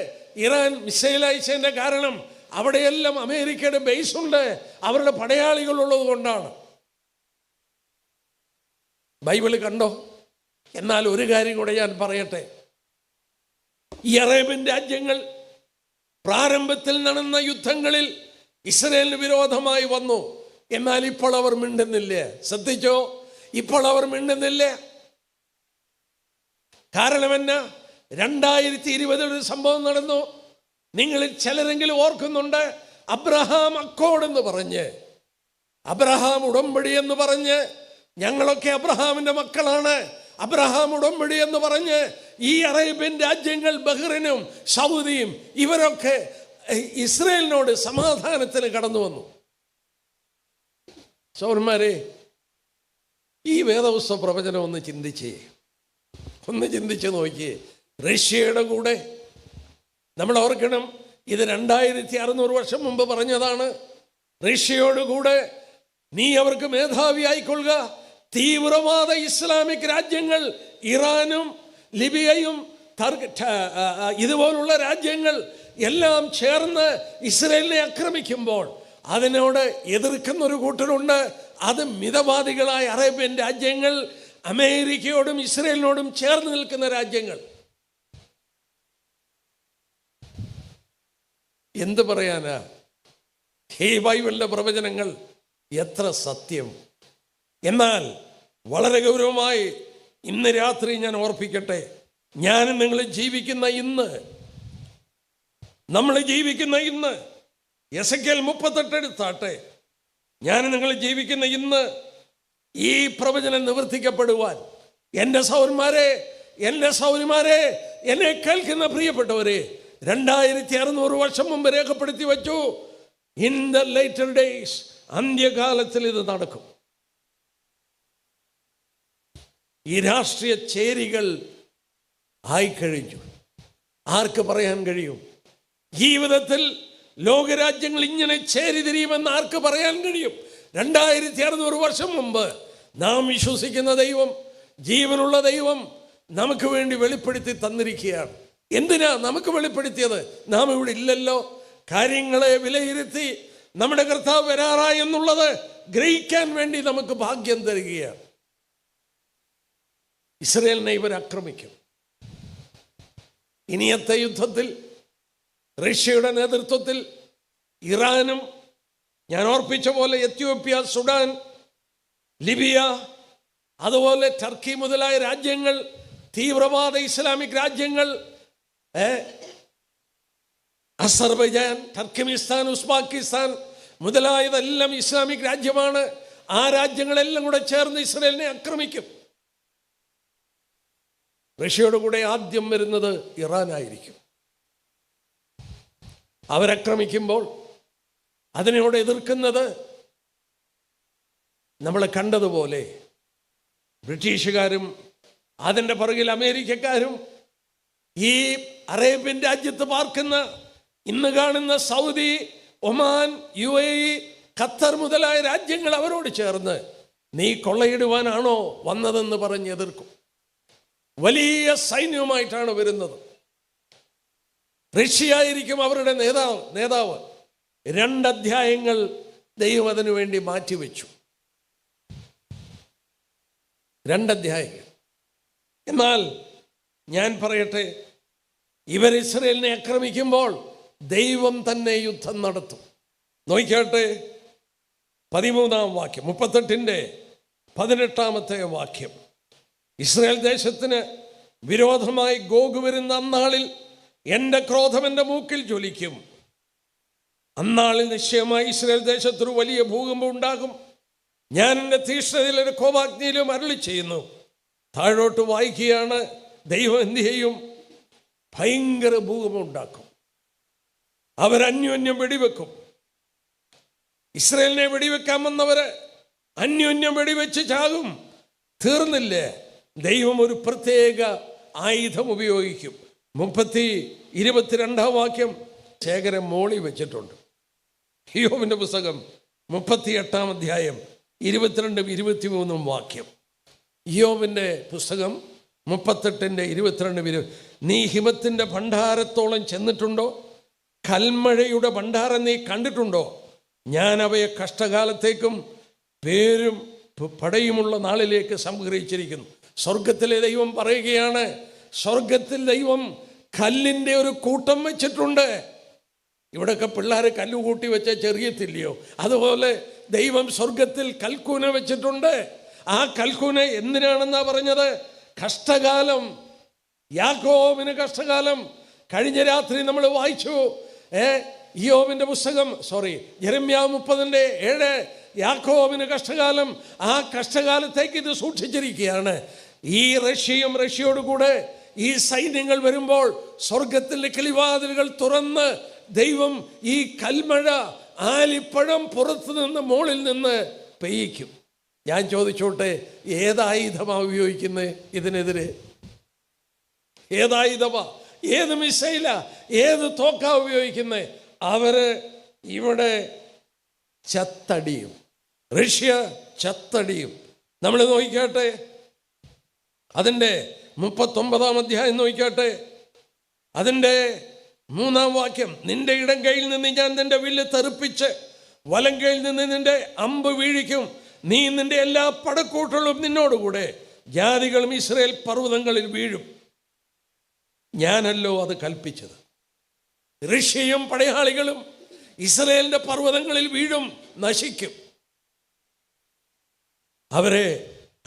ഇറാൻ മിസൈൽ അയച്ചതിന്റെ കാരണം അവിടെയെല്ലാം അമേരിക്കയുടെ ബേസ് ഉണ്ട്, അവരുടെ പടയാളികൾ ഉള്ളത് കൊണ്ടാണ്. ബൈബിള് കണ്ടോ? എന്നാൽ ഒരു കാര്യം കൂടെ ഞാൻ പറയട്ടെ. ഈ അറേബ്യൻ രാജ്യങ്ങൾ പ്രാരംഭത്തിൽ നടന്ന യുദ്ധങ്ങളിൽ ഇസ്രയേലിന് വിരോധമായി വന്നു. എന്നാൽ ഇപ്പോൾ അവർ മിണ്ടുന്നില്ല. ശ്രദ്ധിച്ചോ? ഇപ്പോൾ അവർ മിണ്ടുന്നില്ല. കാരണം എന്നാ? 2020 ഒരു സംഭവം നടന്നു. നിങ്ങളിൽ ചിലരെങ്കിലും ഓർക്കുന്നുണ്ട്. അബ്രഹാം അക്കോർഡ് എന്ന് പറഞ്ഞ്, അബ്രഹാം ഉടമ്പടി എന്ന് പറഞ്ഞ്, ഞങ്ങളൊക്കെ അബ്രഹാമിന്റെ മക്കളാണ്, അബ്രഹാം ഉടമ്പടി എന്ന് പറഞ്ഞ് ഈ അറേബ്യൻ രാജ്യങ്ങൾ, ബഹ്റിനും സൗദിയും, ഇവരൊക്കെ ഇസ്രയേലിനോട് സമാധാനത്തിന് കടന്നു വന്നു. സൗരന്മാരെ, ഈ വേദപുസ്തക പ്രവചനം ഒന്ന് ചിന്തിച്ച് നോക്കിയേ. റഷ്യയുടെ കൂടെ നമ്മൾ ഓർക്കണം, ഇത് 2600 വർഷം മുമ്പ് പറഞ്ഞതാണ്. റഷ്യയോടുകൂടെ നീ അവർക്ക് മേധാവി ആയിക്കൊള്ളുക. തീവ്രവാദ ഇസ്ലാമിക് രാജ്യങ്ങൾ, ഇറാനും ലിബിയയും ഇതുപോലുള്ള രാജ്യങ്ങൾ എല്ലാം ചേർന്ന് ഇസ്രയേലിനെ ആക്രമിക്കുമ്പോൾ അതിനോട് എതിർക്കുന്ന ഒരു കൂട്ടരുണ്ട്. അത് മിതവാദികളായ അറേബ്യൻ രാജ്യങ്ങൾ, അമേരിക്കയോടും ഇസ്രയേലിനോടും ചേർന്ന് നിൽക്കുന്ന രാജ്യങ്ങൾ. എന്ത് പറയാനാ? ഈ ബൈബിളിലെ പ്രവചനങ്ങൾ എത്ര സത്യം! എന്നാൽ വളരെ ഗൗരവമായി ഇന്ന് രാത്രി ഞാൻ ഓർപ്പിക്കട്ടെ, ഞാനും നിങ്ങൾ ജീവിക്കുന്ന ഇന്ന് എസെക്കിയേൽ 38 എടുത്താട്ടെ, ഞാനും നിങ്ങൾ ജീവിക്കുന്ന ഇന്ന് ഈ പ്രവചനം നിവർത്തിക്കപ്പെടുവാൻ, എൻ്റെ സഹോദരന്മാരെ, എന്നെ കേൾക്കുന്ന പ്രിയപ്പെട്ടവരെ, 2600 വർഷം മുമ്പ് രേഖപ്പെടുത്തി വച്ചു. ഇൻ ദ ലേറ്റർ ഡേയ്സ്, അന്ത്യകാലത്തിൽ ഇത് നടക്കും. ഈ രാഷ്ട്രീയ ചേരികൾ ആയിക്കഴിഞ്ഞു. ആർക്ക് പറയാൻ കഴിയും? ജീവിതത്തിൽ ലോകരാജ്യങ്ങൾ ഇങ്ങനെ ചേരിതിരിയുമെന്ന് ആർക്ക് പറയാൻ കഴിയും? 2600 വർഷം മുമ്പ് നാം വിശ്വസിക്കുന്ന ദൈവം, ജീവനുള്ള ദൈവം, നമുക്ക് വേണ്ടി വെളിപ്പെടുത്തി തന്നിരിക്കുകയാണ്. എന്തിനാ നമുക്ക് വെളിപ്പെടുത്തിയത്? നാം ഇവിടെ ഇല്ലല്ലോ. കാര്യങ്ങളെ വിലയിരുത്തി നമ്മുടെ കർത്താവ് വരാറായി എന്നുള്ളത് ഗ്രഹിക്കാൻ വേണ്ടി നമുക്ക് ഭാഗ്യം തരികയാണ്. ഇസ്രയേലിനെ ഇവർ ആക്രമിക്കും. ഇനിയത്തെ യുദ്ധത്തിൽ റഷ്യയുടെ നേതൃത്വത്തിൽ ഇറാനും, ഞാൻ ഓർപ്പിച്ച പോലെ എത്യോപ്യ, സുഡാൻ, ലിബിയ, അതുപോലെ ടർക്കി മുതലായ രാജ്യങ്ങൾ, തീവ്രവാദ ഇസ്ലാമിക് രാജ്യങ്ങൾ, അസർബൈജാൻ, ടർക്കിമിസ്ഥാൻ, ഉസ്ബെക്കിസ്ഥാൻ മുതലായതെല്ലാം ഇസ്ലാമിക് രാജ്യമാണ്. ആ രാജ്യങ്ങളെല്ലാം കൂടെ ചേർന്ന് ഇസ്രയേലിനെ ആക്രമിക്കും. റഷ്യയുടെ കൂടെ ആദ്യം വരുന്നത് ഇറാനായിരിക്കും. അവരാക്രമിക്കുമ്പോൾ അതിനോട് എതിർക്കുന്നത് നമ്മൾ കണ്ടതുപോലെ ബ്രിട്ടീഷുകാരും അതിൻ്റെ പുറകിൽ അമേരിക്കക്കാരും ഈ അറേബ്യൻ രാജ്യത്ത് പാർക്കുന്ന ഇന്ന് കാണുന്ന സൗദി, ഒമാൻ, UAE, ഖത്തർ മുതലായ രാജ്യങ്ങൾ അവരോട് ചേർന്ന് നീ കൊള്ളയിടുവാനാണോ വന്നതെന്ന് പറഞ്ഞ് എതിർക്കും. വലിയ സൈന്യവുമായിട്ടാണ് വരുന്നത്. റഷ്യ ആയിരിക്കും അവരുടെ നേതാവ്. 2 അധ്യായങ്ങൾ ദൈവം അതിനു വേണ്ടി മാറ്റിവെച്ചു. 2 അധ്യായങ്ങൾ. എന്നാൽ ഞാൻ പറയട്ടെ, ഇവർ ഇസ്രയേലിനെ ആക്രമിക്കുമ്പോൾ ദൈവം തന്നെ യുദ്ധം നടത്തും. നോക്കിയാട്ടെ 13-ാം വാക്യം, 38-ന്റെ 18 ഇസ്രായേൽ ദേശത്തിന് വിരോധമായി ഗോഗ് വരുന്ന അന്നാളിൽ എൻ്റെ ക്രോധം എൻ്റെ മൂക്കിൽ ജ്വലിക്കും. അന്നാളിൽ നിശ്ചയമായി ഇസ്രായേൽ ദേശത്തൊരു വലിയ ഭൂകമ്പം ഉണ്ടാകും. ഞാൻ എൻ്റെ തീഷ്ണതയിൽ ഒരു കോപാഗ്നിയിലും അരുളി ചെയ്യുന്നു. താഴോട്ട് വായിക്കുകയാണ്. ദൈവം എന്ത് ചെയ്യും? ഭയങ്കര ഭൂകമ്പം ഉണ്ടാക്കും. അവരന്യോന്യം വെടിവെക്കും. ഇസ്രായേലിനെ വെടിവെക്കാൻ വന്നവര് അന്യോന്യം വെടിവെച്ച് ചാകും. തീർന്നില്ലേ? ദൈവം ഒരു പ്രത്യേക ആയുധം ഉപയോഗിക്കും. 22-ാം വാക്യം ശേഖരം മോളി വെച്ചിട്ടുണ്ട്. യോബിന്റെ പുസ്തകം 38-ാം അധ്യായം 22-23 വാക്യം. യോബിന്റെ പുസ്തകം 38-22. നീ ഹിമത്തിന്റെ ഭണ്ഡാരത്തോളം ചെന്നിട്ടുണ്ടോ? കൽമഴയുടെ ഭണ്ഡാരം നീ കണ്ടിട്ടുണ്ടോ? ഞാൻ അവയെ കഷ്ടകാലത്തേക്കും പേരും പടയുമുള്ള നാളിലേക്ക് സംഗ്രഹിച്ചിരിക്കുന്നു. സ്വർഗത്തിലെ ദൈവം പറയുകയാണ്, സ്വർഗത്തിൽ ദൈവം കല്ലിൻ്റെ ഒരു കൂട്ടം വെച്ചിട്ടുണ്ട്. ഇവിടെയൊക്കെ പിള്ളേർ കല്ല് കൂട്ടി വെച്ച ചെറിയത്തില്ലയോ? അതുപോലെ ദൈവം സ്വർഗത്തിൽ കൽക്കൂന വെച്ചിട്ടുണ്ട്. ആ കൽക്കൂന എന്തിനാണെന്നാ പറഞ്ഞത്? കഷ്ടകാലം. യാക്കോബിന് കഷ്ടകാലം. കഴിഞ്ഞ രാത്രി നമ്മൾ വായിച്ചു യോബിന്റെ പുസ്തകം യെരമ്യാ 30-7 യാക്കോബിന് കഷ്ടകാലം. ആ കഷ്ടകാലത്തേക്ക് ഇത് സൂക്ഷിച്ചിരിക്കുകയാണ്. ഈ റഷ്യയോട് കൂടെ ഈ സൈന്യങ്ങൾ വരുമ്പോൾ സ്വർഗത്തിലെ കിളിവാതിലുകൾ തുറന്ന് ദൈവം ഈ കൽമഴ, ആലിപ്പഴം പുറത്തു നിന്ന് മുകളിൽ നിന്ന് പെയ്യിക്കും. ഞാൻ ചോദിച്ചോട്ടെ, ഏതായുധമാ ഉപയോഗിക്കുന്നത് ഇതിനെതിരെ? ഏതായുധമാ? ഏത് മിസൈല, ഏത് തോക്കാ ഉപയോഗിക്കുന്നത്? അവര് ഇവിടെ ചത്തടിയും. റഷ്യ ചത്തടിയും. നമ്മൾ നോക്കിക്കാട്ടെ, അതിൻ്റെ 39-ാം അധ്യായം നോക്കിക്കാട്ടെ, അതിൻ്റെ 3-ാം വാക്യം. നിന്റെ ഇടം കൈയിൽ നിന്ന് ഞാൻ നിന്റെ വില്ല് തെറിപ്പിച്ച് വലം കൈയിൽ നിന്ന് നിന്റെ അമ്പ് വീഴിക്കും. നീ നിന്റെ എല്ലാ പടക്കൂട്ടുകളും നിന്നോടുകൂടെ ജാതികളും ഇസ്രായേൽ പർവ്വതങ്ങളിൽ വീഴും. ഞാനല്ലോ അത് കൽപ്പിച്ചത്. റഷ്യയും പടയാളികളും ഇസ്രായേലിന്റെ പർവ്വതങ്ങളിൽ വീഴും, നശിക്കും. അവരെ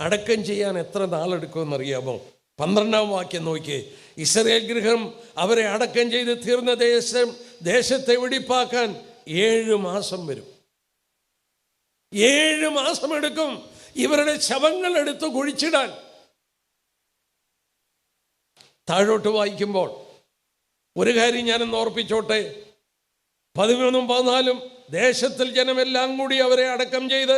അടക്കം ചെയ്യാൻ എത്ര നാളെടുക്കുമെന്നറിയാമോ? 12-ാം വാക്യം നോക്കിയേ. ഇസ്രായേൽ ഗൃഹം അവരെ അടക്കം ചെയ്ത് തീർന്ന ദേശത്തെ വെടിപ്പാക്കാൻ 7 മാസം വരും. 7 മാസം എടുക്കും ഇവരുടെ ശവങ്ങൾ എടുത്ത് കുഴിച്ചിടാൻ. താഴോട്ട് വായിക്കുമ്പോൾ ഒരു കാര്യം ഞാനൊന്ന് ഓർപ്പിച്ചോട്ടെ. 13-ഉം 14-ഉം ദേശത്തിൽ ജനമെല്ലാം കൂടി അവരെ അടക്കം ചെയ്ത്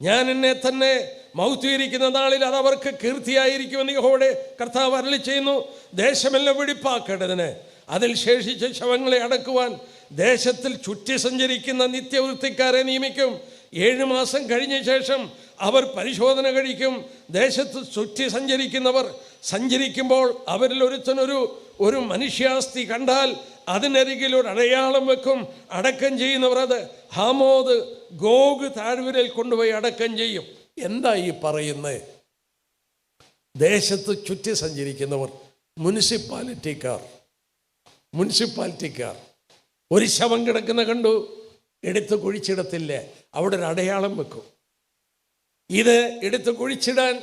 ഞാൻ എന്നെ തന്നെ മൗത്വീകരിക്കുന്ന നാളിൽ അത് അവർക്ക് കീർത്തിയായിരിക്കുമെന്ന് യഹോവയുടെ കർത്താവ് അരുളി ചെയ്യുന്നു. ദേശമെല്ലാം വെടിപ്പാക്കേണ്ടതിന് അതിൽ ശേഷിച്ച ശവങ്ങളെ അടക്കുവാൻ ദേശത്തിൽ ചുറ്റി സഞ്ചരിക്കുന്ന നിത്യവൃത്തിക്കാരെ നിയമിക്കും. 7 മാസം കഴിഞ്ഞ ശേഷം അവർ പരിശോധന കഴിക്കും. ദേശത്ത് ചുറ്റി സഞ്ചരിക്കുമ്പോൾ അവരിൽ ഒരു മനുഷ്യാസ്ഥി കണ്ടാൽ അതിനരികിൽ ഒരു അടയാളം വെക്കും. അടക്കം ചെയ്യുന്നവർ അത് ഹാമോദ് ഗോഗ് താഴ്വരയിൽ കൊണ്ടുപോയി അടക്കം ചെയ്യും. എന്താ ഈ പറയുന്നത്? ദേശത്ത് ചുറ്റി സഞ്ചരിക്കുന്നവർ, മുനിസിപ്പാലിറ്റിക്കാർ ഒരു ശവം കിടക്കുന്ന കണ്ടു, എടുത്ത് കുഴിച്ചിടത്തില്ല, അവിടെ ഒരു അടയാളം വെക്കും. ഇത് എടുത്ത് കുഴിച്ചിടാൻ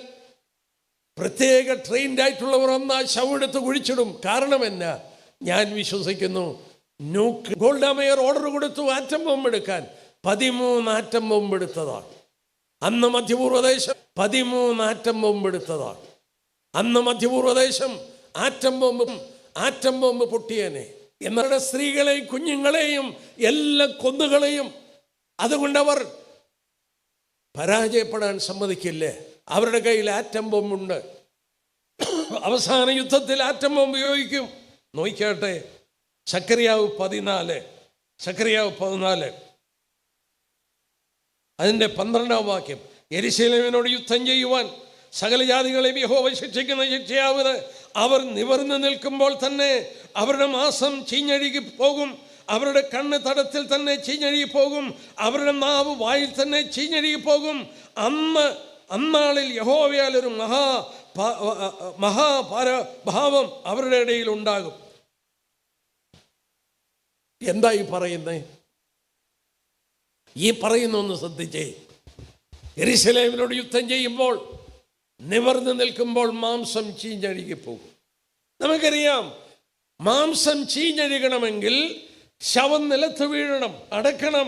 പ്രത്യേക ട്രെയിൻഡ് ആയിട്ടുള്ളവർ ഒന്ന് ആ ശവം എടുത്ത് കുഴിച്ചിടും. കാരണം എന്നാ? ഞാൻ വിശ്വസിക്കുന്നു, ഗോൾഡ മേയർ ഓർഡർ കൊടുത്തു ആറ്റം ബോംബ് എടുക്കാൻ. 13 ആറ്റം ബോംബ് എടുത്തതാണ്. അന്ന് മധ്യപൂർവ്വദേശം 13 ആറ്റം ബോംബ് എടുത്തതാണ്. അന്ന് മധ്യപൂർവ്വദേശം ആറ്റം ബോംബ് പൊട്ടിയേനെ. എന്നാൽ സ്ത്രീകളെയും കുഞ്ഞുങ്ങളെയും എല്ലാം കൊന്നുകളയും. അതുകൊണ്ടവർ പരാജയപ്പെടാൻ സമ്മതിക്കില്ലേ. അവരുടെ കയ്യിൽ ആറ്റം ബോംബുണ്ട്. അവസാന യുദ്ധത്തിൽ ആറ്റം ബോംബ് ഉപയോഗിക്കും. നോക്കിയാട്ടെ, സക്കറിയാവ് 14 അതിൻ്റെ 12-ാം വാക്യം. യെരൂശലേമിനോട് യുദ്ധം ചെയ്യുവാൻ സകല ജാതികളെയും യഹോവ ശിക്ഷിക്കുന്ന ശിക്ഷയാവത്, അവർ നിവർന്നു നിൽക്കുമ്പോൾ തന്നെ അവരുടെ മാസം ചീഞ്ഞഴുകി പോകും, അവരുടെ കണ്ണ് തടത്തിൽ തന്നെ ചീഞ്ഞഴുകി പോകും, അവരുടെ നാവ് വായിൽ തന്നെ ചീഞ്ഞഴുകി പോകും. അന്നാളിൽ യഹോവയാൽ ഒരു മഹാഭാവം അവരുടെ ഇടയിൽ ഉണ്ടാകും. എന്താ ഈ പറയുന്നേ? ഈ പറയുന്നൊന്ന് ശ്രദ്ധിച്ചേ. യെരൂശലേമിനോട് യുദ്ധം ചെയ്യുമ്പോൾ നിവർന്നു നിൽക്കുമ്പോൾ മാംസം ചീഞ്ഞഴുകി പോകും. നമുക്കറിയാം, മാംസം ചീഞ്ഞഴുകണമെങ്കിൽ ശവം നിലത്ത് വീഴണം, അടക്കണം,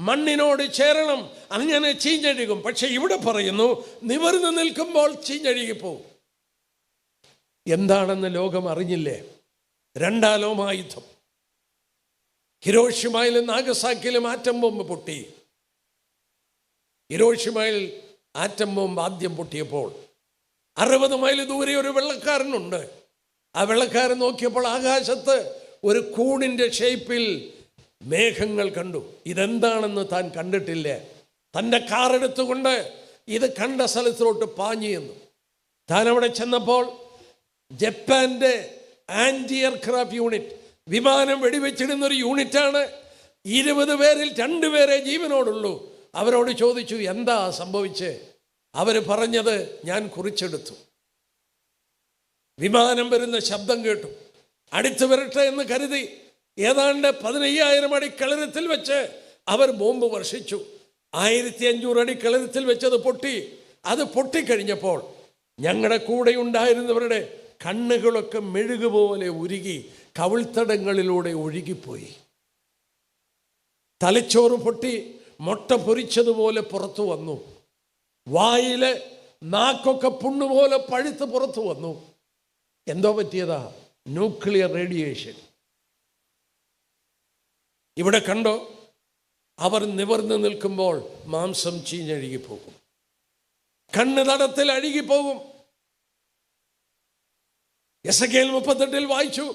മണ്ണിനോട് ചേരണം, അങ്ങനെ ചീഞ്ഞഴുകും. പക്ഷെ ഇവിടെ പറയുന്നു നിവർന്നു നിൽക്കുമ്പോൾ ചീഞ്ഞഴുകി പോകും. എന്താണെന്ന് ലോകം അറിഞ്ഞില്ലേ? 2ാം ലോകയുദ്ധം. ഹിരോഷിമയിലും നാഗസാക്കിയിലും ആറ്റം ബോംബ് പൊട്ടി. ഹിരോഷിമയിൽ ആറ്റം ബോംബ് ആദ്യം പൊട്ടിയപ്പോൾ 60 മൈൽ ദൂരെ ഒരു വെള്ളക്കാരനുണ്ട്. ആ വെള്ളക്കാരൻ നോക്കിയപ്പോൾ ആകാശത്ത് ഒരു കൂണിൻ്റെ ഷേപ്പിൽ മേഘങ്ങൾ കണ്ടു. ഇതെന്താണെന്ന് താൻ കണ്ടിട്ടില്ല. തൻ്റെ കാറെടുത്തുകൊണ്ട് ഇത് കണ്ട സ്ഥലത്തിലോട്ട് പാഞ്ഞു ചെന്നു. താൻ അവിടെ ചെന്നപ്പോൾ ജപ്പാൻ്റെ ആൻറ്റി എയർക്രാഫ്റ്റ് യൂണിറ്റ്, വിമാനം വെടിവെച്ചിടുന്നൊരു യൂണിറ്റാണ്. 20 പേരിൽ 2 പേരെ ജീവനോടുള്ളൂ. അവരോട് ചോദിച്ചു, എന്താ സംഭവിച്ചേ? അവർ പറഞ്ഞത്, ഞാൻ കുറിച്ചെടുത്തു. വിമാനം വരുന്ന ശബ്ദം കേട്ടു. അടുത്ത് വരട്ടെ എന്ന് കരുതി ഏതാണ്ട് 15,000 അടി കളരത്തിൽ വെച്ച് അവർ ബോംബ് വർഷിച്ചു. 1500 അടി കളരത്തിൽ വെച്ചത് പൊട്ടി. അത് പൊട്ടിക്കഴിഞ്ഞപ്പോൾ ഞങ്ങളുടെ കൂടെ ഉണ്ടായിരുന്നവരുടെ കണ്ണുകളൊക്കെ മെഴുകുപോലെ ഉരുകി കവിൾത്തടങ്ങളിലൂടെ ഒഴുകിപ്പോയി. തലച്ചോറ് പൊട്ടി മുട്ട പൊരിച്ചതുപോലെ പുറത്തു വന്നു. വായില് നാക്കൊക്കെ പുണ്ണുപോലെ പഴുത്ത് പുറത്തു വന്നു. എന്തോ പറ്റിയതാ? Nuclear radiation. ഇവിടെ കണ്ടോ, അവർ നിവർന്നു നിൽക്കുമ്പോൾ മാംസം ചീഞ്ഞഴുകിപ്പോകും, കണ്ണ് തടത്തിൽ അഴുകിപ്പോകും. എസെക്കിയേൽ 38 വായിച്ചു,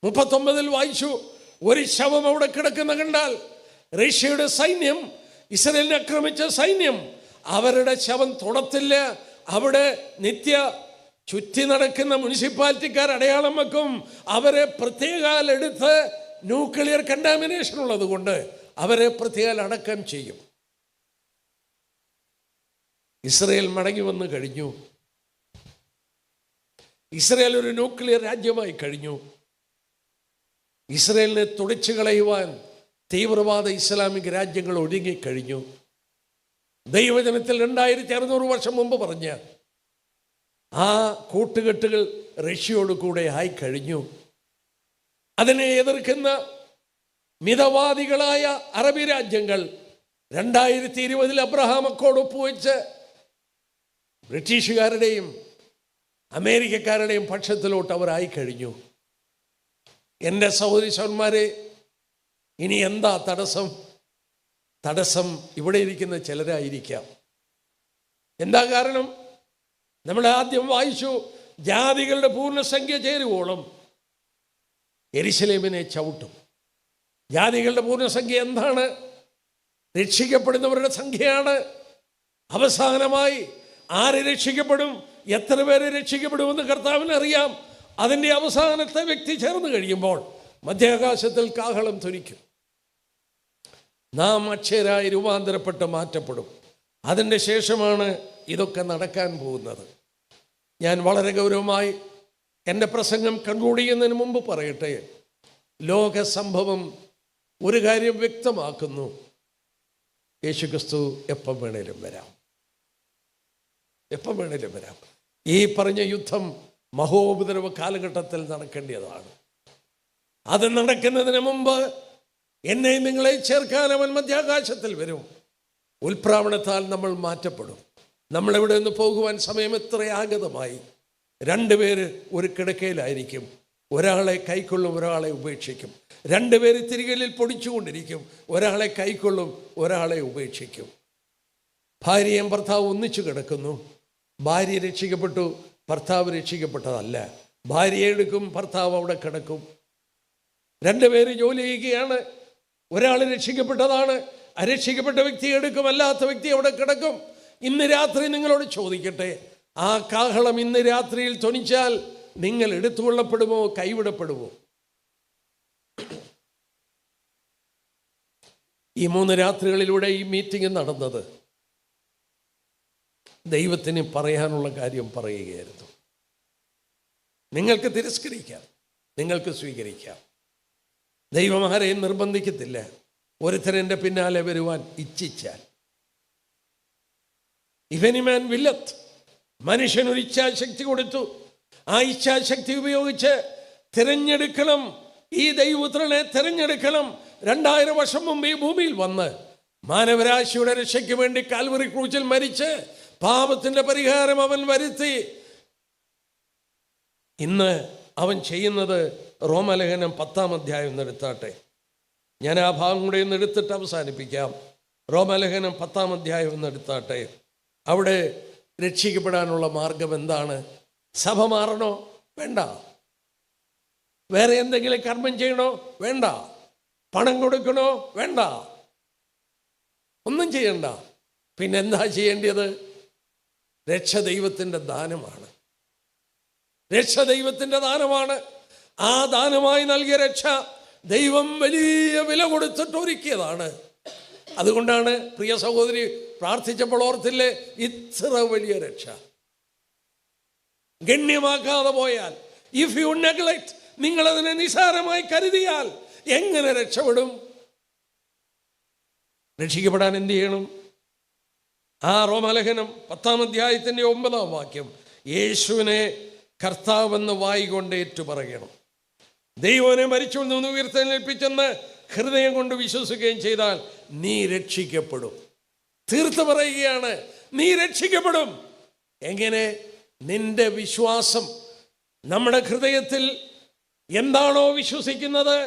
39 വായിച്ചു. ഒരു ശവം അവിടെ കിടക്കുന്ന കണ്ടാൽ റഷ്യയുടെ സൈന്യം, ഇസ്രായേലിനെ ആക്രമിച്ച സൈന്യം അവരുടെ ശവം തൊടത്തില്ല. അവിടെ നിത്യ ചുറ്റി നടക്കുന്ന മുനിസിപ്പാലിറ്റിക്കാർ അടയാളം വെക്കും. അവരെ പ്രത്യേകാൽ എടുത്ത്, ന്യൂക്ലിയർ കണ്ടാമിനേഷൻ ഉള്ളത് കൊണ്ട് അവരെ പ്രത്യേകം അടക്കം ചെയ്യും. ഇസ്രായേൽ മടങ്ങി വന്ന് കഴിഞ്ഞു. ഇസ്രായേൽ ഒരു ന്യൂക്ലിയർ രാജ്യമായി കഴിഞ്ഞു. ഇസ്രായേലിനെ തുടച്ചു കളയുവാൻ തീവ്രവാദ ഇസ്ലാമിക് രാജ്യങ്ങൾ ഒരുങ്ങിക്കഴിഞ്ഞു. ദൈവജനത്തിൽ 2600 വർഷം മുമ്പ് പറഞ്ഞ ആ കൂട്ടുകെട്ടുകൾ റഷ്യയോട് കൂടെ ആയിക്കഴിഞ്ഞു. അതിനെ എതിർക്കുന്ന മിതവാദികളായ അറബി രാജ്യങ്ങൾ 2020 അബ്രഹാം അക്കോർഡ് ഒപ്പുവെച്ച് ബ്രിട്ടീഷുകാരുടെയും അമേരിക്കക്കാരുടെയും പക്ഷത്തിലോട്ട് അവരായിക്കഴിഞ്ഞു. എൻ്റെ സഹോദരീസന്മാരെ, ഇനി എന്താ തടസ്സം? തടസ്സം ഇവിടെ ഇരിക്കുന്ന ചിലരായിരിക്കാം. എന്താ കാരണം? നമ്മൾ ആദ്യം വായിച്ചു, ജാതികളുടെ പൂർണ്ണസംഖ്യ ചേരുവോളം യെരൂശലേമിനെ ചവിട്ടും. ജാതികളുടെ പൂർണ്ണസംഖ്യ എന്താണ്? രക്ഷിക്കപ്പെടുന്നവരുടെ സംഖ്യയാണ്. അവസാനമായി ആര് രക്ഷിക്കപ്പെടും, എത്ര പേര് രക്ഷിക്കപ്പെടുമെന്ന് കർത്താവിന് അറിയാം. അതിൻ്റെ അവസാനത്തെ വ്യക്തി ചേർന്ന് കഴിയുമ്പോൾ മധ്യാകാശത്തിൽ കാഹളം ധ്വനിക്കും. നാം അക്ഷരായി രൂപാന്തരപ്പെട്ട് മാറ്റപ്പെടും. അതിൻ്റെ ശേഷമാണ് ഇതൊക്കെ നടക്കാൻ പോകുന്നത്. ഞാൻ വളരെ ഗൗരവമായി എൻ്റെ പ്രസംഗം കൺക്ലൂഡ് ചെയ്യുന്നതിന് മുമ്പ് പറയട്ടെ, ലോക സംഭവം ഒരു കാര്യം വ്യക്തമാക്കുന്നു: യേശുക്രിസ്തു എപ്പം വേണേലും വരാം, എപ്പം വേണേലും വരാം. ഈ പറഞ്ഞ യുദ്ധം മഹോപദ്രവ കാലഘട്ടത്തിൽ നടക്കേണ്ടതാണ്. അത് നടക്കുന്നതിന് മുമ്പ് എന്നെ നിങ്ങളെ ചേർക്കാൻ അവൻ മധ്യാകാശത്തിൽ വരും. ഉൽപ്രാവണത്താൽ നമ്മൾ മാറ്റപ്പെടും. നമ്മളെവിടെ നിന്ന് പോകുവാൻ സമയം എത്ര ആഗതമായി. രണ്ടുപേര് ഒരു കിടക്കയിലായിരിക്കും. ഒരാളെ കൈക്കൊള്ളും, ഒരാളെ ഉപേക്ഷിക്കും. രണ്ടുപേര് തിരികലിൽ പൊടിച്ചുകൊണ്ടിരിക്കും. ഒരാളെ കൈക്കൊള്ളും, ഒരാളെ ഉപേക്ഷിക്കും. ഭാര്യയും ഭർത്താവ് ഒന്നിച്ചു കിടക്കുന്നു. ഭാര്യ രക്ഷിക്കപ്പെട്ടു, ഭർത്താവ് രക്ഷിക്കപ്പെട്ടതല്ല. ഭാര്യയെ എടുക്കും, ഭർത്താവ് അവിടെ കിടക്കും. രണ്ടുപേര് ജോലി ചെയ്യുകയാണ്. ഒരാൾ രക്ഷിക്കപ്പെട്ടതാണ്, അരക്ഷിക്കപ്പെട്ട വ്യക്തി എടുക്കും, അല്ലാത്ത വ്യക്തി അവിടെ കിടക്കും. ഇന്ന് രാത്രി നിങ്ങളോട് ചോദിക്കട്ടെ, ആ കാഹളം ഇന്ന് രാത്രിയിൽ ധ്വനിച്ചാൽ നിങ്ങൾ എടുത്തുകൊള്ളപ്പെടുമോ, കൈവിടപ്പെടുമോ? ഈ 3 രാത്രികളിലൂടെ ഈ മീറ്റിംഗ് നടന്നത് ദൈവത്തിന് പറയാനുള്ള കാര്യം പറയുകയായിരുന്നു. നിങ്ങൾക്ക് തിരസ്കരിക്കാം, നിങ്ങൾക്ക് സ്വീകരിക്കാം. ദൈവം ആരെയും നിർബന്ധിക്കത്തില്ല. ഒരുത്തരെൻ്റെ പിന്നാലെ വരുവാൻ ഇച്ഛിച്ചാൽ. ഇവനിമാൻ വില്ലത്ത്, മനുഷ്യനൊരു ഇച്ഛാശക്തി കൊടുത്തു. ആ ഇച്ഛാശക്തി ഉപയോഗിച്ച് തിരഞ്ഞെടുക്കണം, ഈ ദൈവപുത്രനെ തിരഞ്ഞെടുക്കണം. 2000 വർഷം മുമ്പ് ഈ ഭൂമിയിൽ വന്ന് മാനവരാശിയുടെ രക്ഷയ്ക്ക് വേണ്ടി കാൽവറി ക്രൂശിൽ മരിച്ച് പാപത്തിൻ്റെ പരിഹാരം അവൻ വരുത്തി. ഇന്ന് അവൻ ചെയ്യുന്നത് റോമാലേഖനം 10-ാം അധ്യായം എടുത്താട്ടെ. ഞാൻ ആ ഭാഗം കൂടെ ഒന്ന് എടുത്തിട്ട് അവസാനിപ്പിക്കാം. റോമാലേഖനം 10-ാം അധ്യായം എടുത്താട്ടെ. അവിടെ രക്ഷിക്കപ്പെടാനുള്ള മാർഗം എന്താണ്? സഭ മാറണോ? വേണ്ട. വേറെ എന്തെങ്കിലും കർമ്മം ചെയ്യണോ? വേണ്ട. പണം കൊടുക്കണോ? വേണ്ട. ഒന്നും ചെയ്യണ്ട. പിന്നെന്താ ചെയ്യേണ്ടത്? രക്ഷ ദൈവത്തിൻ്റെ ദാനമാണ്. രക്ഷ ദൈവത്തിൻ്റെ ദാനമാണ്. ആ ദാനമായി നൽകിയ രക്ഷ ദൈവം വലിയ വില കൊടുത്തിട്ട് ഒരുക്കിയതാണ്. അതുകൊണ്ടാണ് പ്രിയ സഹോദരി പ്രാർത്ഥിച്ചപ്പോൾ ഓർത്തില്ലേ, ഇത്ര വലിയ രക്ഷ ഗണ്യമാക്കാതെ പോയാൽ, ഇഫ് യു നെഗ്ലക്ട്, നിങ്ങളതിനെ നിസാരമായി കരുതിയാൽ എങ്ങനെ രക്ഷപ്പെടും? രക്ഷിക്കപ്പെടാൻ എന്ത് ചെയ്യണം? ആ റോമാലേഖനം 10-ാം അധ്യായത്തിൻ്റെ 9-ാം വാക്യം, യേശുവിനെ കർത്താവെന്ന് വായികൊണ്ട് ഏറ്റുപറയണം. ദൈവനെ മരിച്ചവരിൽ നിന്ന് ഉയർത്തെഴുന്നേൽപ്പിച്ചെന്ന് ഹൃദയം കൊണ്ട് വിശ്വസിക്കുകയും ചെയ്താൽ നീ രക്ഷിക്കപ്പെടും. തീർത്ത് പറയുകയാണ്, നീ രക്ഷിക്കപ്പെടും. എങ്ങനെ? നിന്റെ വിശ്വാസം, നമ്മുടെ ഹൃദയത്തിൽ എന്താണോ വിശ്വസിക്കുന്നത്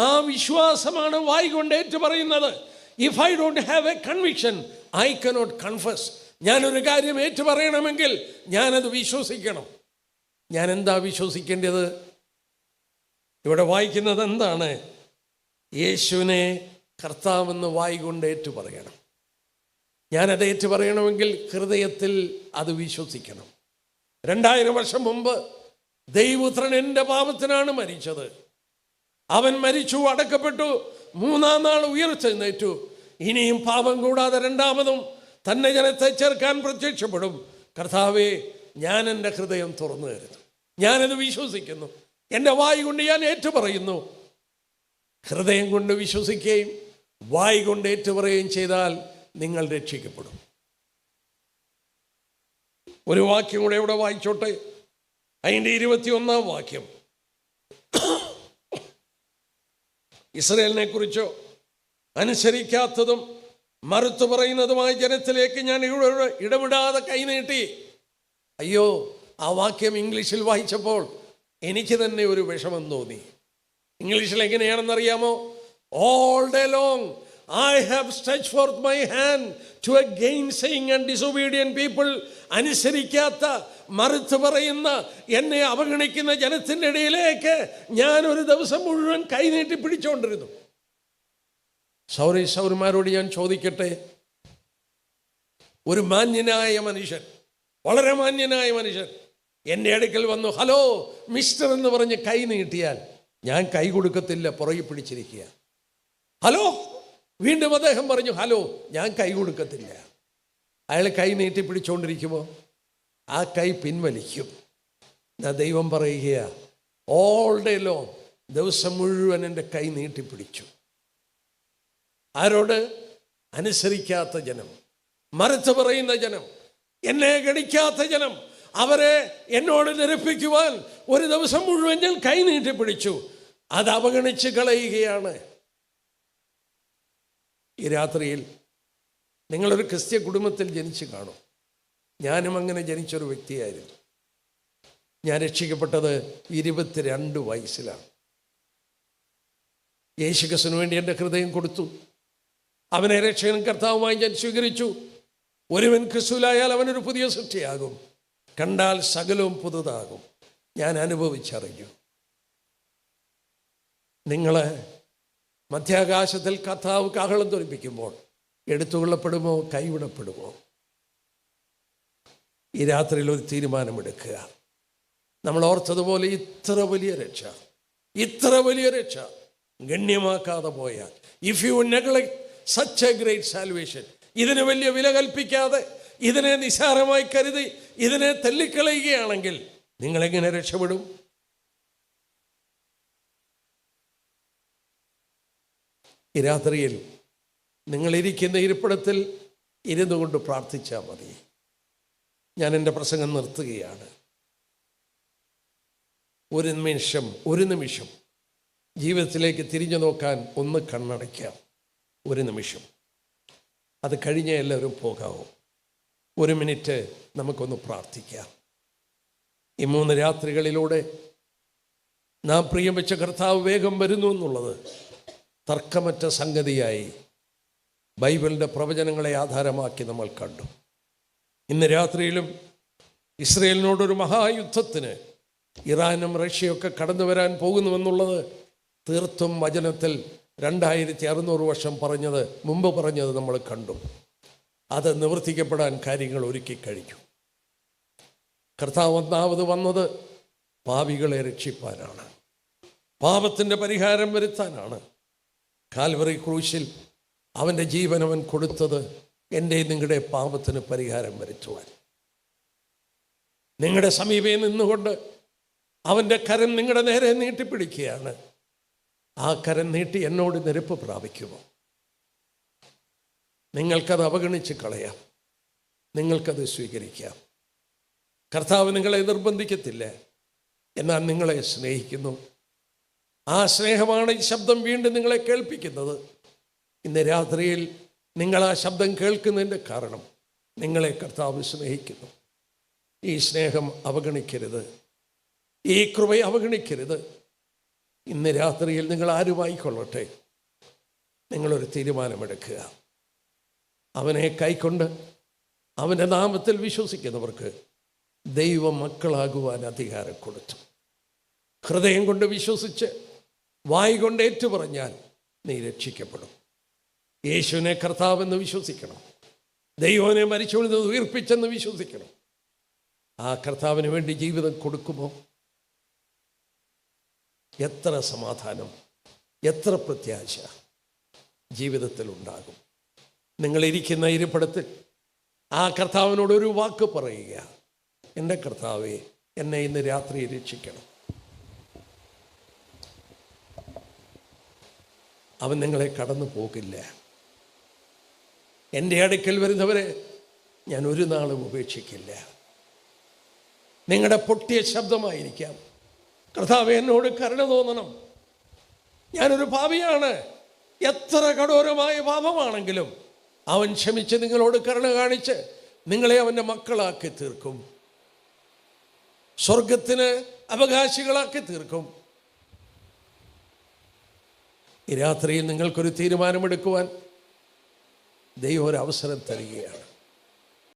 ആ വിശ്വാസമാണ് വായിക്കൊണ്ട് ഏറ്റു പറയുന്നത്. If I don't have A conviction I cannot confess. ഞാനൊരു കാര്യം ഏറ്റു പറയണമെങ്കിൽ ഞാനത് വിശ്വസിക്കണം. ഞാൻ എന്താ വിശ്വസിക്കേണ്ടത്? ഇവിടെ വായിക്കുന്നത് എന്താണ്? യേശുവിനെ കർത്താവെന്ന് വായിക്കൊണ്ട് ഏറ്റു പറയണം. ഞാനത് ഏറ്റു പറയണമെങ്കിൽ ഹൃദയത്തിൽ അത് വിശ്വസിക്കണം. 2000 വർഷം മുമ്പ് ദൈവപുത്രൻ എൻ്റെ പാപത്തിനാണ് മരിച്ചത്. അവൻ മരിച്ചു, അടക്കപ്പെട്ടു, 3-ാം നാൾ ഉയർത്തെഴുന്നേറ്റു. ഇനിയും പാപം കൂടാതെ രണ്ടാമതും തന്നെ ജനത്തെ ചേർക്കാൻ പ്രത്യക്ഷപ്പെടും. കർത്താവേ, ഞാൻ എൻ്റെ ഹൃദയം തുറന്നു തരുന്നു. ഞാനത് വിശ്വസിക്കുന്നു. എൻ്റെ വായി കൊണ്ട് ഞാൻ ഏറ്റുപറയുന്നു. ഹൃദയം കൊണ്ട് വിശ്വസിക്കുകയും വായി കൊണ്ട് ഏറ്റുപറയുകയും ചെയ്താൽ നിങ്ങൾ രക്ഷിക്കപ്പെടും. ഒരു വാക്യം കൂടെ ഇവിടെ വായിച്ചോട്ടെ. അതിൻ്റെ 21-ാം വാക്യം. ഇസ്രായേലിനെ കുറിച്ചോ അനുസരിക്കാത്തതും മറുത്തു പറയുന്നതുമായ ജനത്തിലേക്ക് ഞാൻ ഇടപെടാതെ കൈനീട്ടി. അയ്യോ, ആ വാക്യം ഇംഗ്ലീഷിൽ വായിച്ചപ്പോൾ എനിക്ക് തന്നെ ഒരു വിഷമം തോന്നി. ഇംഗ്ലീഷിൽ എങ്ങനെയാണെന്നറിയാമോ? All day long I have stretched forth my hand to a gainsaying and disobedient people. അനുസരിക്കാത്ത, മറുത്തു പറയുന്ന, എന്നെ അവഗണിക്കുന്ന ജനത്തിൻ്റെ ഇടയിലേക്ക് ഞാൻ ഒരു ദിവസം മുഴുവൻ കൈനീട്ടി പിടിച്ചുകൊണ്ടിരുന്നു. സൗരന്മാരോട് ഞാൻ ചോദിക്കട്ടെ, ഒരു മാന്യനായ മനുഷ്യൻ, വളരെ മാന്യനായ മനുഷ്യൻ എൻ്റെ അടുക്കൽ വന്നു ഹലോ മിസ്റ്റർ എന്ന് പറഞ്ഞ് കൈ നീട്ടിയാൽ ഞാൻ കൈ കൊടുക്കത്തില്ല, പുറകെ പിടിച്ചിരിക്കുക. ഹലോ, വീണ്ടും അദ്ദേഹം പറഞ്ഞു ഹലോ, ഞാൻ കൈ കൊടുക്കത്തില്ല. അയാൾ കൈ നീട്ടി പിടിച്ചുകൊണ്ടിരിക്കുമ്പോൾ ആ കൈ പിൻവലിക്കും. ദൈവം പറയുക, ഓൾ ഡേ ലോങ്, ദിവസം മുഴുവൻ എൻ്റെ കൈ നീട്ടിപ്പിടിച്ചു. ആരോട്? അനുസരിക്കാത്ത ജനം, മറുത്തു പറയുന്ന ജനം, എന്നെ ഗണിക്കാത്ത ജനം. അവരെ എന്നോട് നിരപ്പിക്കുവാൻ ഒരു ദിവസം മുഴുവൻ ഞാൻ കൈ നീട്ടിപ്പിടിച്ചു. അത് അവഗണിച്ച് കളയുകയാണ്. ഈ രാത്രിയിൽ നിങ്ങളൊരു ക്രിസ്ത്യ കുടുംബത്തിൽ ജനിച്ചു കാണും. ഞാനും അങ്ങനെ ജനിച്ചൊരു വ്യക്തിയായിരുന്നു. ഞാൻ രക്ഷിക്കപ്പെട്ടത് 22 വയസ്സിലാണ്. യേശുക്രിസ്തുവിന് വേണ്ടി എൻ്റെ ഹൃദയം കൊടുത്തു. അവനെ രക്ഷകനും കർത്താവുമായി ഞാൻ സ്വീകരിച്ചു. ഒരുവൻ ക്രിസ്തുവിലായാൽ അവനൊരു പുതിയ സൃഷ്ടിയാകും. കണ്ടാൽ സകലവും പുതുതാകും. ഞാൻ അനുഭവിച്ചറിഞ്ഞു. നിങ്ങൾ മധ്യാകാശത്തിൽ കർത്താവ് കാഹളം ധ്വനിപ്പിക്കുമ്പോൾ എടുത്തുകൊള്ളപ്പെടുമോ കൈവിടപ്പെടുമോ? ഈ രാത്രിയിൽ ഒരു തീരുമാനമെടുക്കുക. നമ്മൾ ഓർത്തതുപോലെ ഇത്ര വലിയ രക്ഷ ഗണ്യമാക്കാതെ പോയാൽ, if you neglect such A great salvation, ഇതിന് വലിയ വില കൽപ്പിക്കാതെ, ഇതിനെ നിസ്സാരമായി കരുതി ഇതിനെ തള്ളിക്കളയുകയാണെങ്കിൽ നിങ്ങളെങ്ങനെ രക്ഷപ്പെടും? ഈ രാത്രിയിൽ നിങ്ങളിരിക്കുന്ന ഇരിപ്പിടത്തിൽ ഇരുന്നു കൊണ്ട് പ്രാർത്ഥിച്ചാൽ മതി. ഞാൻ എൻ്റെ പ്രസംഗം നിർത്തുകയാണ്. ഒരു നിമിഷം ജീവിതത്തിലേക്ക് തിരിഞ്ഞു നോക്കാൻ ഒന്ന് കണ്ണടയ്ക്കാം. ഒരു നിമിഷം. അത് കഴിഞ്ഞേ എല്ലാവരും പോകാവൂ. 1 മിനിറ്റ് നമുക്കൊന്ന് പ്രാർത്ഥിക്കാം. ഈ 3 രാത്രികളിലൂടെ നാം പ്രിയം വെച്ച കർത്താവ് വേഗം വരുന്നു എന്നുള്ളത് തർക്കമറ്റ സംഗതിയായി ബൈബിളിൻ്റെ പ്രവചനങ്ങളെ ആധാരമാക്കി നമ്മൾ കണ്ടു. ഇന്ന് രാത്രിയിലും ഇസ്രയേലിനോടൊരു മഹായുദ്ധത്തിന് ഇറാനും റഷ്യയൊക്കെ കടന്നു വരാൻ പോകുന്നുവെന്നുള്ളത് തീർത്തും വചനത്തിൽ 2600 വർഷം മുമ്പ് പറഞ്ഞത് നമ്മൾ കണ്ടു. അത് നിവർത്തിക്കപ്പെടാൻ കാര്യങ്ങൾ ഒരുക്കി കഴിഞ്ഞു. കർത്താവ് ഒന്നാമത് വന്നത് പാപികളെ രക്ഷിപ്പാനാണ്, പാപത്തിൻ്റെ പരിഹാരം വരുത്താനാണ്. കാൽവറി ക്രൂശിൽ അവൻ്റെ ജീവൻ അവൻ കൊടുത്തത് എൻ്റെ നിങ്ങളുടെ പാപത്തിന് പരിഹാരം വരുത്തുവാൻ. നിങ്ങളുടെ സമീപേ നിന്നുകൊണ്ട് അവൻ്റെ കരം നിങ്ങളുടെ നേരെ നീട്ടിപ്പിടിക്കുകയാണ്. ആ കരം നീട്ടി എന്നോട് നിരപ്പ് പ്രാപിക്കുമോ? നിങ്ങൾക്കത് അവഗണിച്ച് കളയാം, നിങ്ങൾക്കത് സ്വീകരിക്കാം. കർത്താവ് നിങ്ങളെ നിർബന്ധിക്കത്തില്ല, എന്നാൽ നിങ്ങളെ സ്നേഹിക്കുന്നു. ആ സ്നേഹമാണ് ഈ ശബ്ദം വീണ്ടും നിങ്ങളെ കേൾപ്പിക്കുന്നത്. ഇന്ന് രാത്രിയിൽ നിങ്ങൾ ആ ശബ്ദം കേൾക്കുന്നതിൻ്റെ കാരണം നിങ്ങളെ കർത്താവ് സ്നേഹിക്കുന്നു. ഈ സ്നേഹം അവഗണിക്കരുത്, ഈ കൃപയെ അവഗണിക്കരുത്. ഇന്ന് രാത്രിയിൽ നിങ്ങൾ ആരുമായിക്കൊള്ളട്ടെ, നിങ്ങളൊരു തീരുമാനമെടുക്കുക. അവനെ കൈക്കൊണ്ട് അവൻ്റെ നാമത്തിൽ വിശ്വസിക്കുന്നവർക്ക് ദൈവ മക്കളാകുവാൻ അധികാരം കൊടുത്തു. ഹൃദയം കൊണ്ട് വിശ്വസിച്ച് വായ് കൊണ്ട് ഏറ്റുപറഞ്ഞാൽ നീ രക്ഷിക്കപ്പെടും. യേശുവിനെ കർത്താവെന്ന് വിശ്വസിക്കണം. ദൈവനെ മരിച്ചവനിൽ നിന്ന് ഉയർപ്പിച്ചെന്ന് വിശ്വസിക്കണം. ആ കർത്താവിന് വേണ്ടി ജീവിതം കൊടുക്കുമോ? എത്ര സമാധാനം, എത്ര പ്രത്യാശ ജീവിതത്തിൽ ഉണ്ടാകും. നിങ്ങളിരിക്കുന്ന ഇരിപ്പിടത്തിൽ ആ കർത്താവിനോടൊരു വാക്ക് പറയുക: എൻ്റെ കർത്താവേ, എന്നെ ഇന്ന് രാത്രി രക്ഷിക്കണം. അവൻ നിങ്ങളെ കടന്നു പോകില്ല. എൻ്റെ അടുക്കൽ വരുന്നവരെ ഞാൻ ഒരു നാളും ഉപേക്ഷിക്കില്ല. നിങ്ങളുടെ പൊട്ടിയ ശബ്ദമായിരിക്കാം: കർത്താവേ, എന്നോട് കരുണ തോന്നണം, ഞാനൊരു പാപിയാണ്. എത്ര കഠോരമായ പാപമാണെങ്കിലും അവൻ ക്ഷമിച്ച് നിങ്ങളോട് കരുണ കാണിച്ച് നിങ്ങളെ അവൻ്റെ മക്കളാക്കി തീർക്കും, സ്വർഗത്തിന് അവകാശികളാക്കി തീർക്കും. ഈ രാത്രിയിൽ നിങ്ങൾക്കൊരു തീരുമാനമെടുക്കുവാൻ ദൈവം ഒരു അവസരം തരികയാണ്.